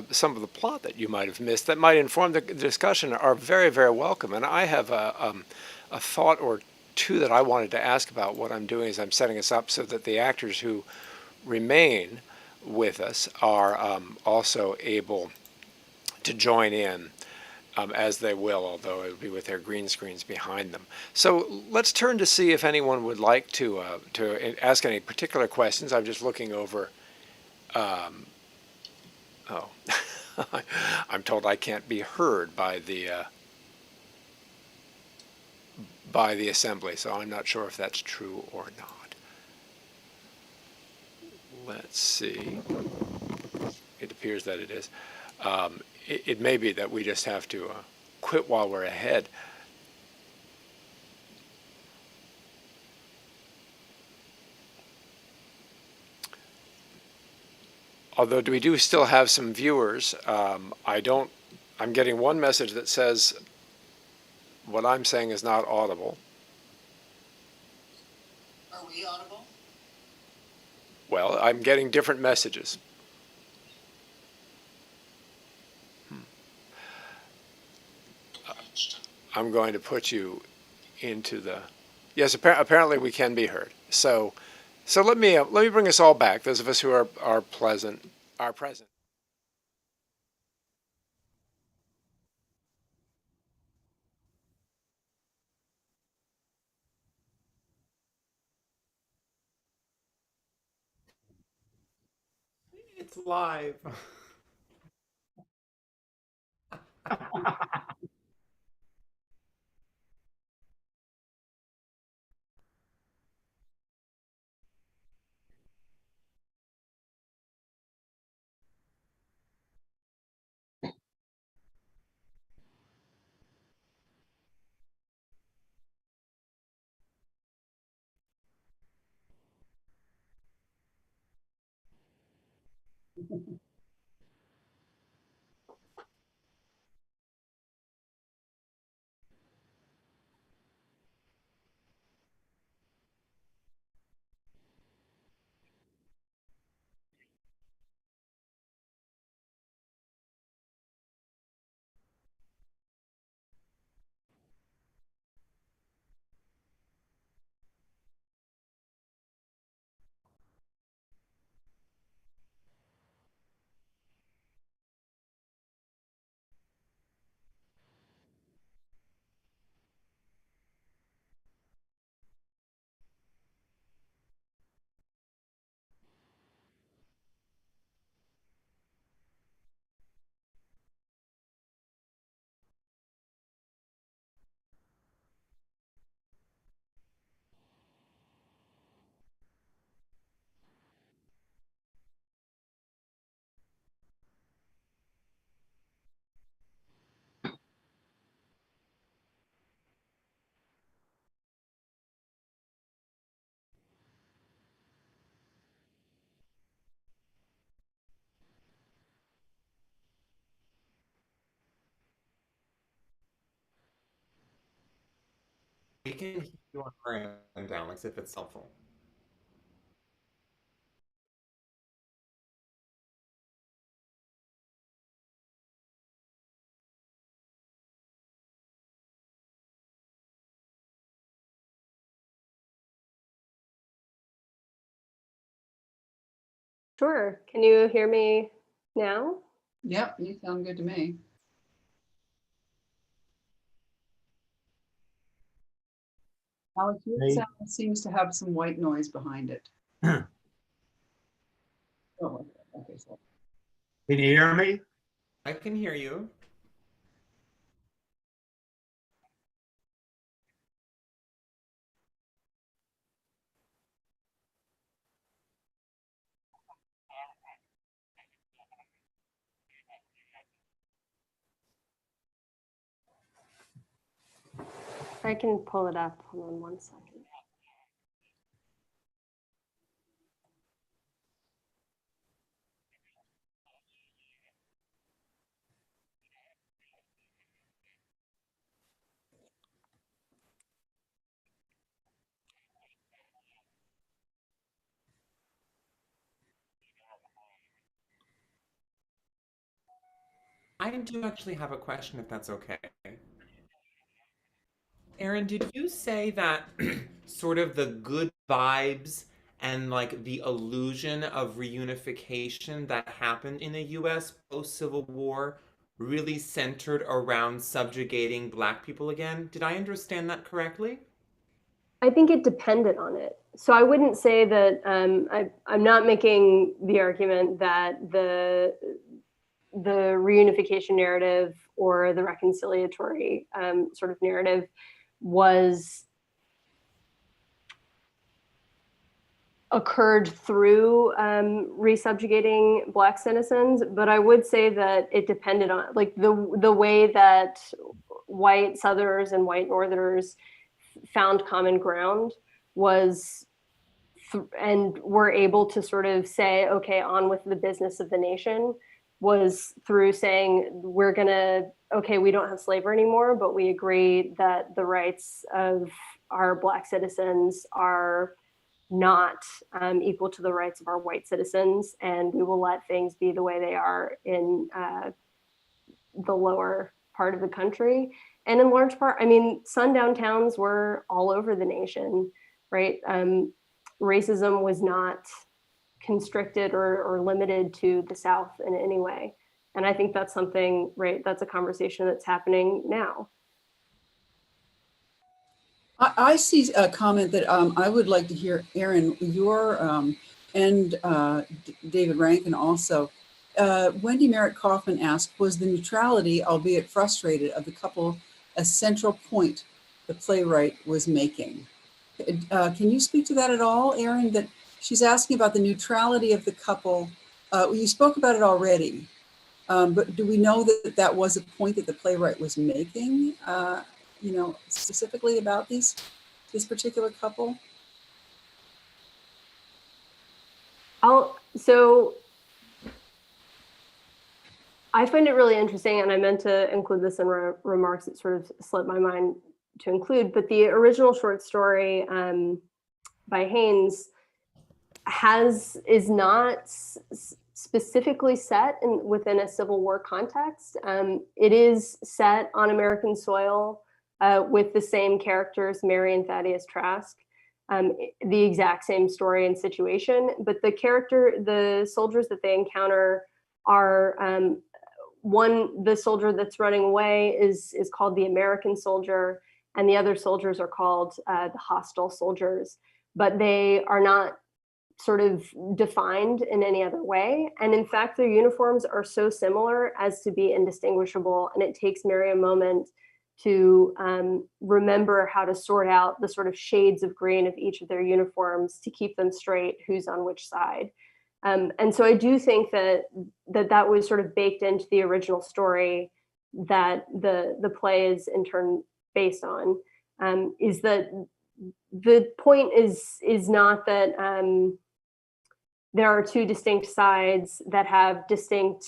some of the plot that you might have missed that might inform the discussion, are very, very welcome. And I have a thought or two that I wanted to ask about what I'm doing is I'm setting us up so that the actors who remain with us are also able to join in as they will, although it would be with their green screens behind them. So let's turn to see if anyone would like to ask any particular questions. I'm just looking over. Oh, I'm told I can't be heard by the assembly, so I'm not sure if that's true or not. Let's see. It appears that it is. It may be that we just have to quit while we're ahead. Although we do still have some viewers. I'm getting one message that says what I'm saying is not audible. Are we audible? Well, I'm getting different messages. I'm going to put you into the. Yes, apparently we can be heard. So let me bring us all back. Those of us who are present. It's live. We can hear you on our end, Alex, if it's helpful. Sure. Can you hear me now? Yep, you sound good to me. Alex, your sound seems to have some white noise behind it. Oh, okay, so Can you hear me? I can hear you. I can pull it up. Hold on one second. I do actually have a question, if that's okay. Aaron, did you say that sort of the good vibes and like the illusion of reunification that happened in the US post Civil War really centered around subjugating Black people again. Did I understand that correctly? I think it depended on it. So I wouldn't say that I'm not making the argument that the reunification narrative or the reconciliatory sort of narrative was occurred through resubjugating Black citizens, but I would say that it depended on like the way that white Southerners and white Northerners found common ground was and were able to sort of say, okay, on with the business of the nation, was through saying we're gonna, okay, we don't have slavery anymore, but we agree that the rights of our Black citizens are not equal to the rights of our white citizens, and we will let things be the way they are in the lower part of the country. And in large part, I mean, sundown towns were all over the nation, right? Racism was not constricted or limited to the South in any way. And I think that's something, right, that's a conversation that's happening now. I see a comment that I would like to hear, Aaron, your and David Rankin also. Wendy Merritt Kaufman asked, was the neutrality, albeit frustrated, of the couple a central point the playwright was making? Can you speak to that at all, Aaron? That she's asking about the neutrality of the couple. You spoke about it already, but do we know that that was a point that the playwright was making? Specifically about this particular couple? So I find it really interesting, and I meant to include this in remarks. It sort of slipped my mind to include, but the original short story by Haynes is not specifically set within a Civil War context. It is set on American soil with the same characters, Mary and Thaddeus Trask, the exact same story and situation, but the soldiers that they encounter are the soldier that's running away is called the American soldier, and the other soldiers are called the hostile soldiers, but they are not sort of defined in any other way. And in fact, their uniforms are so similar as to be indistinguishable. And it takes Mary a moment to remember how to sort out the sort of shades of green of each of their uniforms to keep them straight, who's on which side. And so I do think that was sort of baked into the original story that the play is in turn based on, is that the point is not that there are two distinct sides that have distinct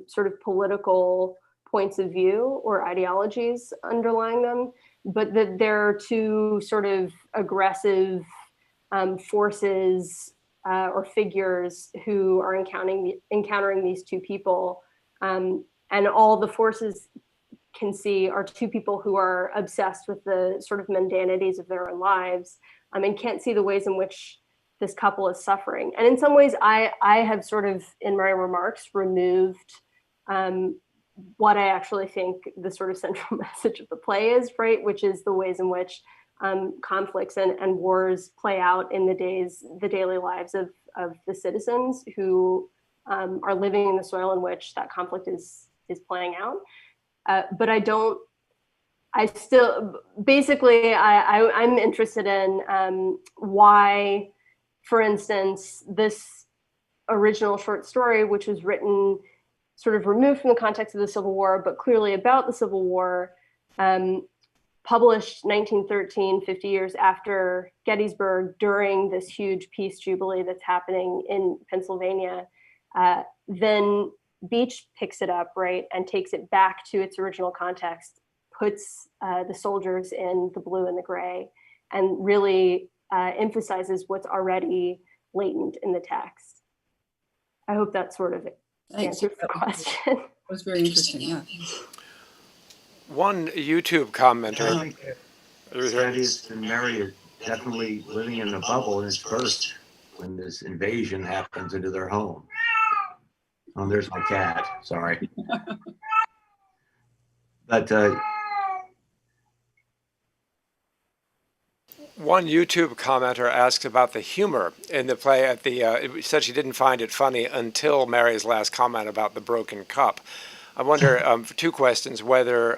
sort of political points of view or ideologies underlying them, but that there are two sort of aggressive forces or figures who are encountering these two people. And all the forces can see are two people who are obsessed with the sort of mundanities of their own lives and can't see the ways in which this couple is suffering. And in some ways, I have sort of, in my remarks, removed what I actually think the sort of central message of the play is, right? Which is the ways in which conflicts and wars play out in the daily lives of the citizens who are living in the soil in which that conflict is playing out. But I'm interested in why, for instance, this original short story, which was written sort of removed from the context of the Civil War, but clearly about the Civil War, published 1913, 50 years after Gettysburg, during this huge peace jubilee that's happening in Pennsylvania, then Beach picks it up, right, and takes it back to its original context, puts the soldiers in the blue and the gray, and really emphasizes what's already latent in the text. I hope that sort of answers the question. That was very interesting, yeah. One YouTube commenter. I think Thaddeus and Mary are definitely living in a bubble, and it's burst. when this invasion happens into their home. Oh, there's my cat. Sorry. But One YouTube commenter asks about the humor in the play. It said she didn't find it funny until Mary's last comment about the broken cup. I wonder, for two questions, whether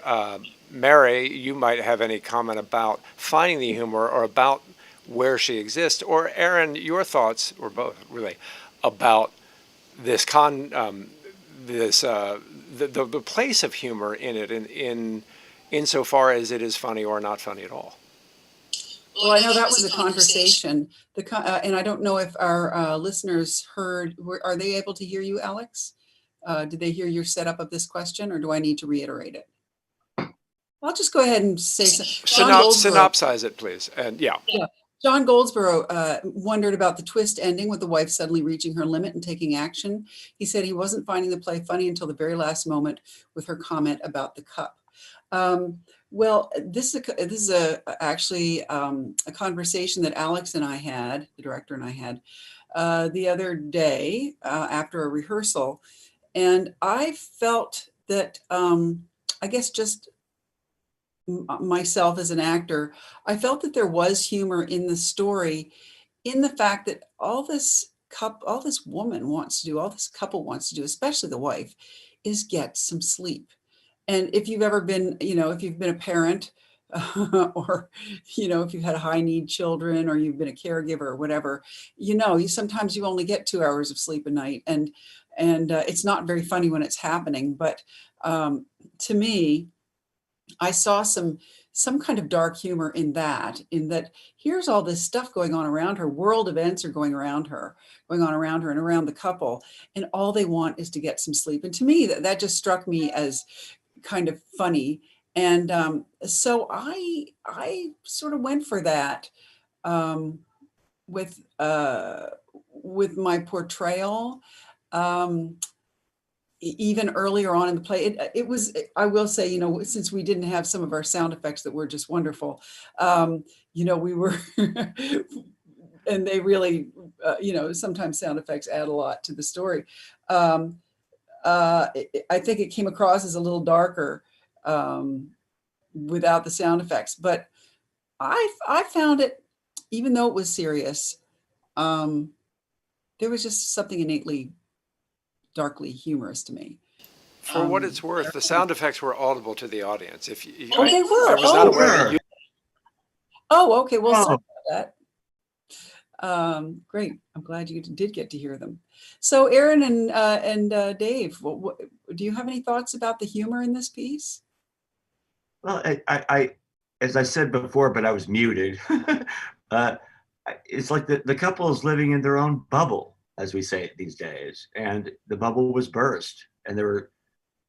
Mary, you might have any comment about finding the humor or about where she exists, or Aaron, your thoughts, or both really, about this the place of humor in it, in insofar as it is funny or not funny at all. Well, I know that was a conversation. And I don't know if our listeners heard. Are they able to hear you, Alex? Did they hear your setup of this question, or do I need to reiterate it? I'll just go ahead and say synopsize it, please. And yeah. John Goldsboro wondered about the twist ending with the wife suddenly reaching her limit and taking action. He said he wasn't finding the play funny until the very last moment with her comment about the cup. Well, this is actually a conversation that Alex and I had, the director and I had, the other day after a rehearsal. And I felt that, I guess just myself as an actor, I felt that there was humor in the story, in the fact that all this woman wants to do, all this couple wants to do, especially the wife, is get some sleep. And if you've ever been, if you've been a parent, or, if you've had high need children, or you've been a caregiver or whatever, sometimes you only get 2 hours of sleep a night. And it's not very funny when it's happening. But to me, I saw some kind of dark humor in that here's all this stuff going on around her, world events are going on around her and around the couple, and all they want is to get some sleep. And to me, that just struck me as kind of funny. And so I sort of went for that with my portrayal. Even earlier on in the play, it was, I will say, since we didn't have some of our sound effects that were just wonderful, we were, and they really, sometimes sound effects add a lot to the story. I think it came across as a little darker without the sound effects, but I found it, even though it was serious, there was just something innately darkly humorous to me. For what it's worth, the sound effects were audible to the audience. They were. I was not aware that you. Oh, okay. Well, sorry about that. Great. I'm glad you did get to hear them. So, Aaron and Dave, do you have any thoughts about the humor in this piece? Well, I as I said before, but I was muted. It's like the couple is living in their own bubble, as we say it these days, and the bubble was burst, and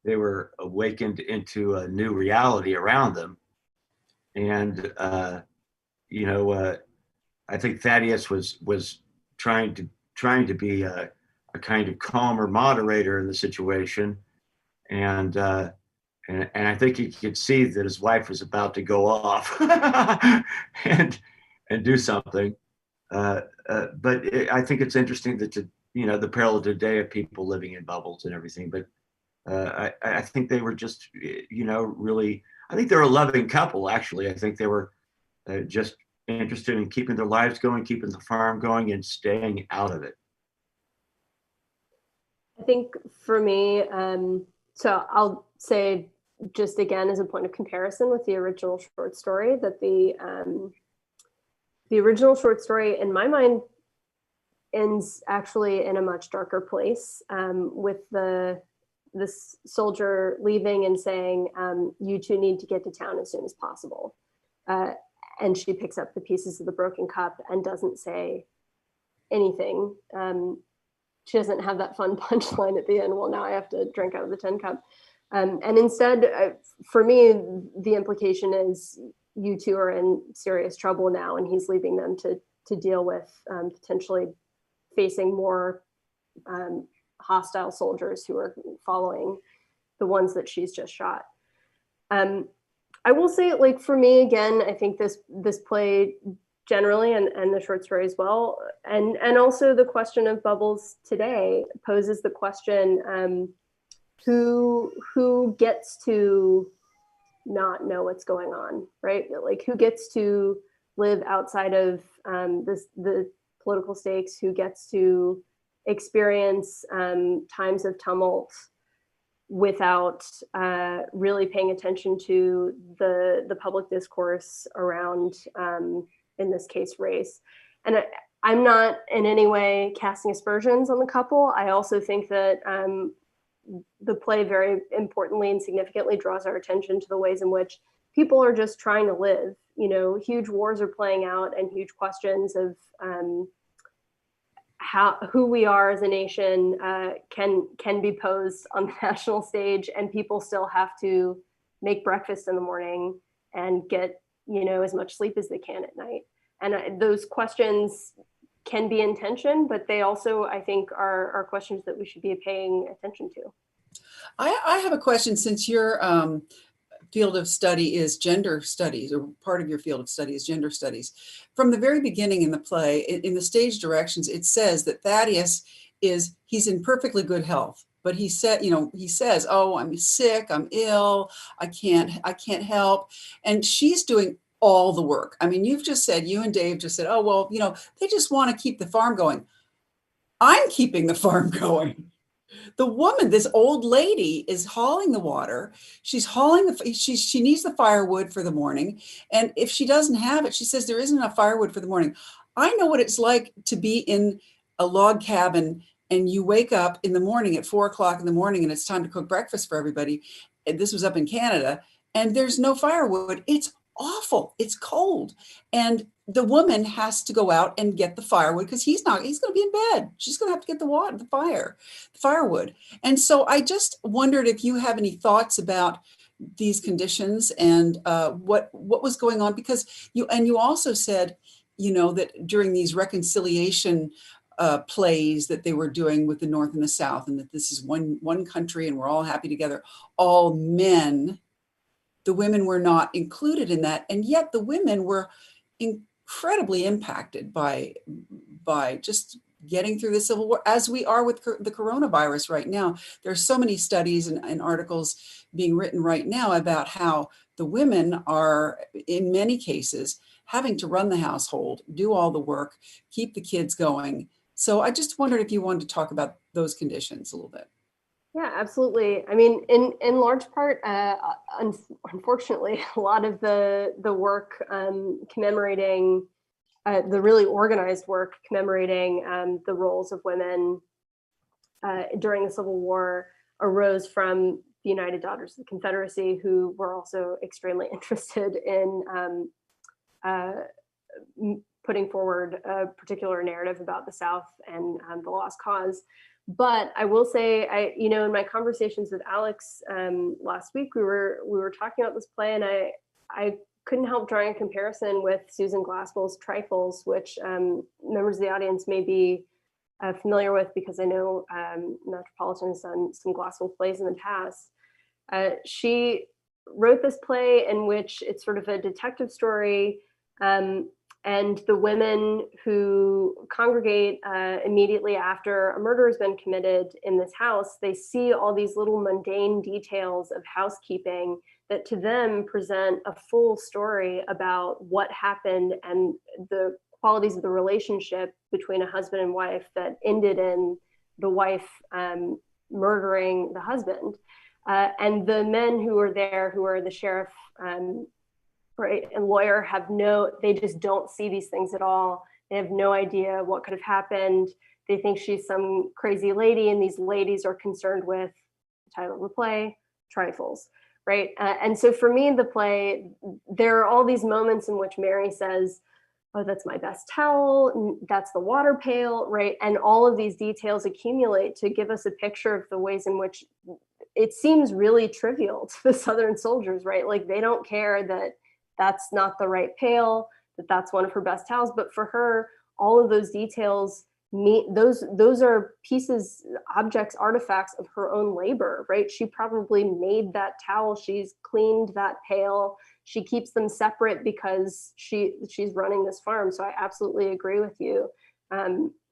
they were awakened into a new reality around them. And I think Thaddeus was trying to be a kind of calmer moderator in the situation, and I think he could see that his wife was about to go off and do something. But I think it's interesting that the parallel today of people living in bubbles and everything. But I think they were just really. I think they're a loving couple. Actually, I think they were just interested in keeping their lives going, keeping the farm going, and staying out of it. I think for me, so I'll say just again as a point of comparison with the original short story, that the original short story in my mind ends actually in a much darker place, with this soldier leaving and saying, you two need to get to town as soon as possible. And she picks up the pieces of the broken cup and doesn't say anything. She doesn't have that fun punchline at the end, well, now I have to drink out of the tin cup. And instead, for me, the implication is you two are in serious trouble now, and he's leaving them to deal with potentially facing more hostile soldiers who are following the ones that she's just shot. I will say, like, for me, again, I think this play generally, and the short story as well. And also the question of bubbles today poses the question, who gets to not know what's going on, right? Like, who gets to live outside of the political stakes, who gets to experience times of tumult without really paying attention to the public discourse around, in this case, race. And I'm not in any way casting aspersions on the couple. I also think that the play very importantly and significantly draws our attention to the ways in which people are just trying to live. You know, huge wars are playing out, and huge questions of who we are as a nation can be posed on the national stage, and people still have to make breakfast in the morning and get, you know, as much sleep as they can at night. And those questions can be in tension, but they also, I think, are questions that we should be paying attention to. I have a question, since your field of study is gender studies, or part of your field of study is gender studies. From the very beginning in the play, in the stage directions, it says that Thaddeus he's in perfectly good health, but he says, oh, I'm sick, I'm ill, I can't help. And she's doing all the work. I mean, you and Dave just said, oh, well, you know, they just want to keep the farm going. I'm keeping the farm going. The woman, this old lady, is hauling the water. She's hauling she needs the firewood for the morning. And if she doesn't have it, she says there isn't enough firewood for the morning. I know what it's like to be in a log cabin and you wake up in the morning at 4:00 in the morning and it's time to cook breakfast for everybody. And this was up in Canada, and there's no firewood. It's awful. It's cold. And the woman has to go out and get the firewood because he's going to be in bed. She's going to have to get the firewood. And so I just wondered if you have any thoughts about these conditions and what was going on, because you also said, you know, that during these reconciliation plays that they were doing with the North and the South, and that this is one country and we're all happy together, all men. The women were not included in that, and yet the women were incredibly impacted by just getting through the Civil War, as we are with the coronavirus right now. There's so many studies and articles being written right now about how the women are, in many cases, having to run the household, do all the work, keep the kids going. So I just wondered if you wanted to talk about those conditions a little bit. Yeah, absolutely. I mean, in large part, unfortunately, a lot of the work commemorating the really organized work commemorating the roles of women during the Civil War arose from the United Daughters of the Confederacy, who were also extremely interested in putting forward a particular narrative about the South and the lost cause. But I will say, in my conversations with Alex last week, we were talking about this play, and I couldn't help drawing a comparison with Susan Glaspell's Trifles, which members of the audience may be familiar with, because I know Metropolitan has done some Glaspell plays in the past. She wrote this play in which it's sort of a detective story, and the women who congregate immediately after a murder has been committed in this house, they see all these little mundane details of housekeeping that to them present a full story about what happened and the qualities of the relationship between a husband and wife that ended in the wife murdering the husband. And the men who are there, who are the sheriff, right, and lawyer, they just don't see these things at all. They have no idea what could have happened. They think she's some crazy lady, and these ladies are concerned with the title of the play, Trifles, right? And so for me, the play, there are all these moments in which Mary says, oh, that's my best towel, that's the water pail, right? And all of these details accumulate to give us a picture of the ways in which it seems really trivial to the Southern soldiers, right? Like, they don't care that that's not the right pail, that's one of her best towels. But for her, all of those details, those are pieces, objects, artifacts of her own labor, right? She probably made that towel, she's cleaned that pail, she keeps them separate because she's running this farm. So I absolutely agree with you.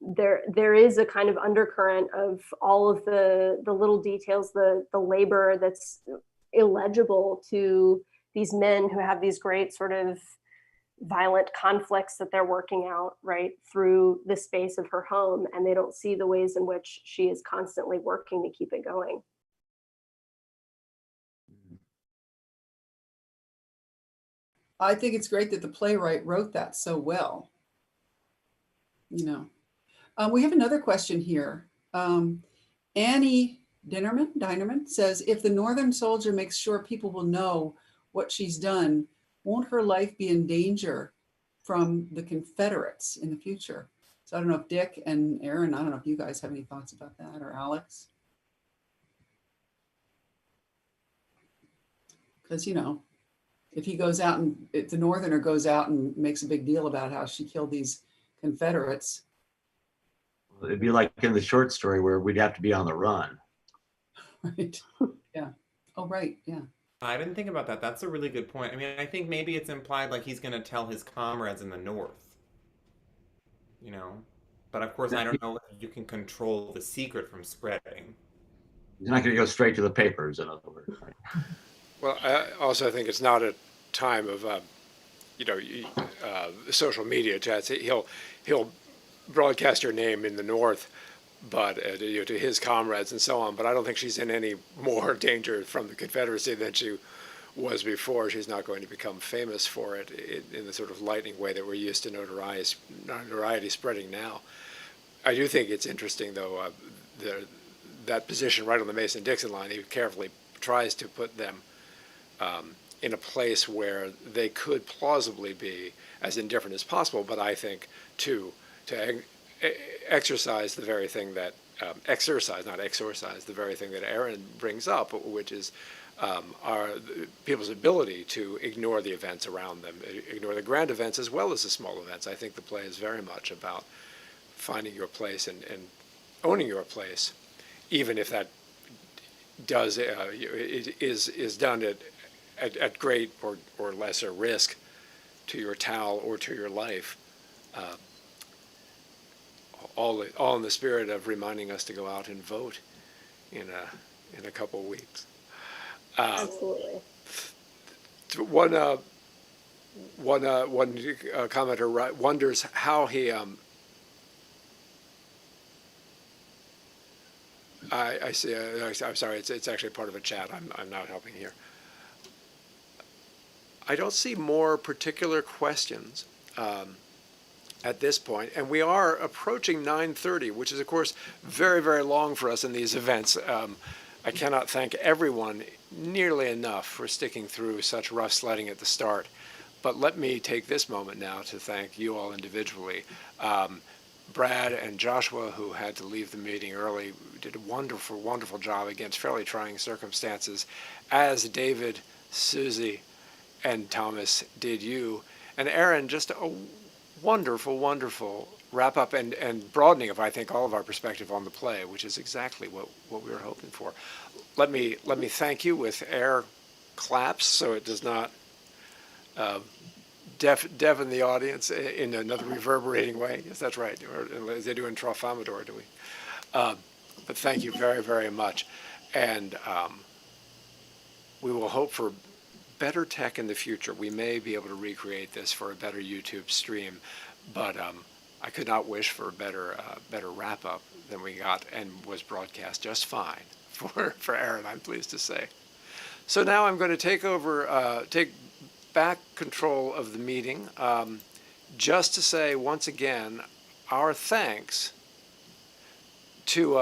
There is a kind of undercurrent of all of the little details, the labor that's illegible to these men who have these great sort of violent conflicts that they're working out right through the space of her home, and they don't see the ways in which she is constantly working to keep it going. I think it's great that the playwright wrote that so well. You know, we have another question here. Annie Dinerman says, if the Northern soldier makes sure people will know what she's done, won't her life be in danger from the Confederates in the future? So I don't know if Dick and Aaron, I don't know if you guys have any thoughts about that, or Alex. Because, you know, if he goes out and if the Northerner goes out and makes a big deal about how she killed these Confederates. It'd be like in the short story where we'd have to be on the run. Right. Yeah. Oh, right. Yeah. I didn't think about that. That's a really good point. I mean, I think maybe it's implied like he's going to tell his comrades in the North, you know? But of course, I don't know if you can control the secret from spreading. He's not going to go straight to the papers, in other words. Right? Well, I also think it's not a time of, social media chats. He'll broadcast your name in the North, but to his comrades and so on. But I don't think she's in any more danger from the Confederacy than she was before. She's not going to become famous for it in the sort of lightning way that we're used to notoriety spreading now. I do think it's interesting, though, that position right on the Mason-Dixon line. He carefully tries to put them in a place where they could plausibly be as indifferent as possible, but I think, too, to exercise the very thing that, not exorcise, the very thing that Aaron brings up, which is our people's ability to ignore the events around them, ignore the grand events as well as the small events. I think the play is very much about finding your place and owning your place, even if that does is done at great or lesser risk to your towel or to your life. All in the spirit of reminding us to go out and vote in a couple of weeks. Absolutely. One commenter wonders how he. I see. I'm sorry. It's actually part of a chat. I'm not helping here. I don't see more particular questions at this point, and we are approaching 9:30, which is, of course, very, very long for us in these events. I cannot thank everyone nearly enough for sticking through such rough sledding at the start. But let me take this moment now to thank you all individually. Brad and Joshua, who had to leave the meeting early, did a wonderful, wonderful job against fairly trying circumstances, as David, Susie, and Thomas did you. And Aaron, just a wonderful, wonderful wrap up and broadening of, I think, all of our perspective on the play, which is exactly what we were hoping for. Let me thank you with air claps so it does not deafen the audience in another reverberating way. Yes, that's right. Or as they do in Tralfamadore, do we? But thank you very, very much. And we will hope for better tech in the future. We may be able to recreate this for a better YouTube stream, but I could not wish for a better wrap up than we got, and was broadcast just fine for Aaron, I'm pleased to say. So now I'm going to take back control of the meeting, just to say once again our thanks to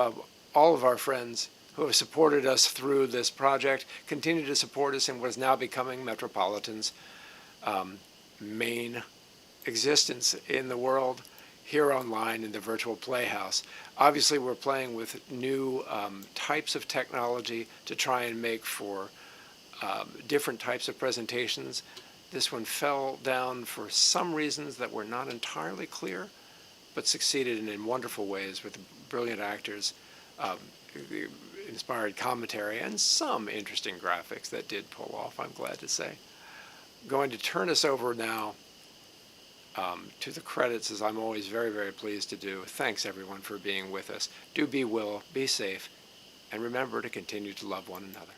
all of our friends who have supported us through this project, continue to support us in what is now becoming Metropolitan's main existence in the world, here online in the virtual playhouse. Obviously, we're playing with new types of technology to try and make for different types of presentations. This one fell down for some reasons that were not entirely clear, but succeeded in wonderful ways with brilliant actors, inspired commentary, and some interesting graphics that did pull off, I'm glad to say. going to turn us over now to the credits, as I'm always very, very pleased to do. Thanks, everyone, for being with us. Do be well, be safe, and remember to continue to love one another.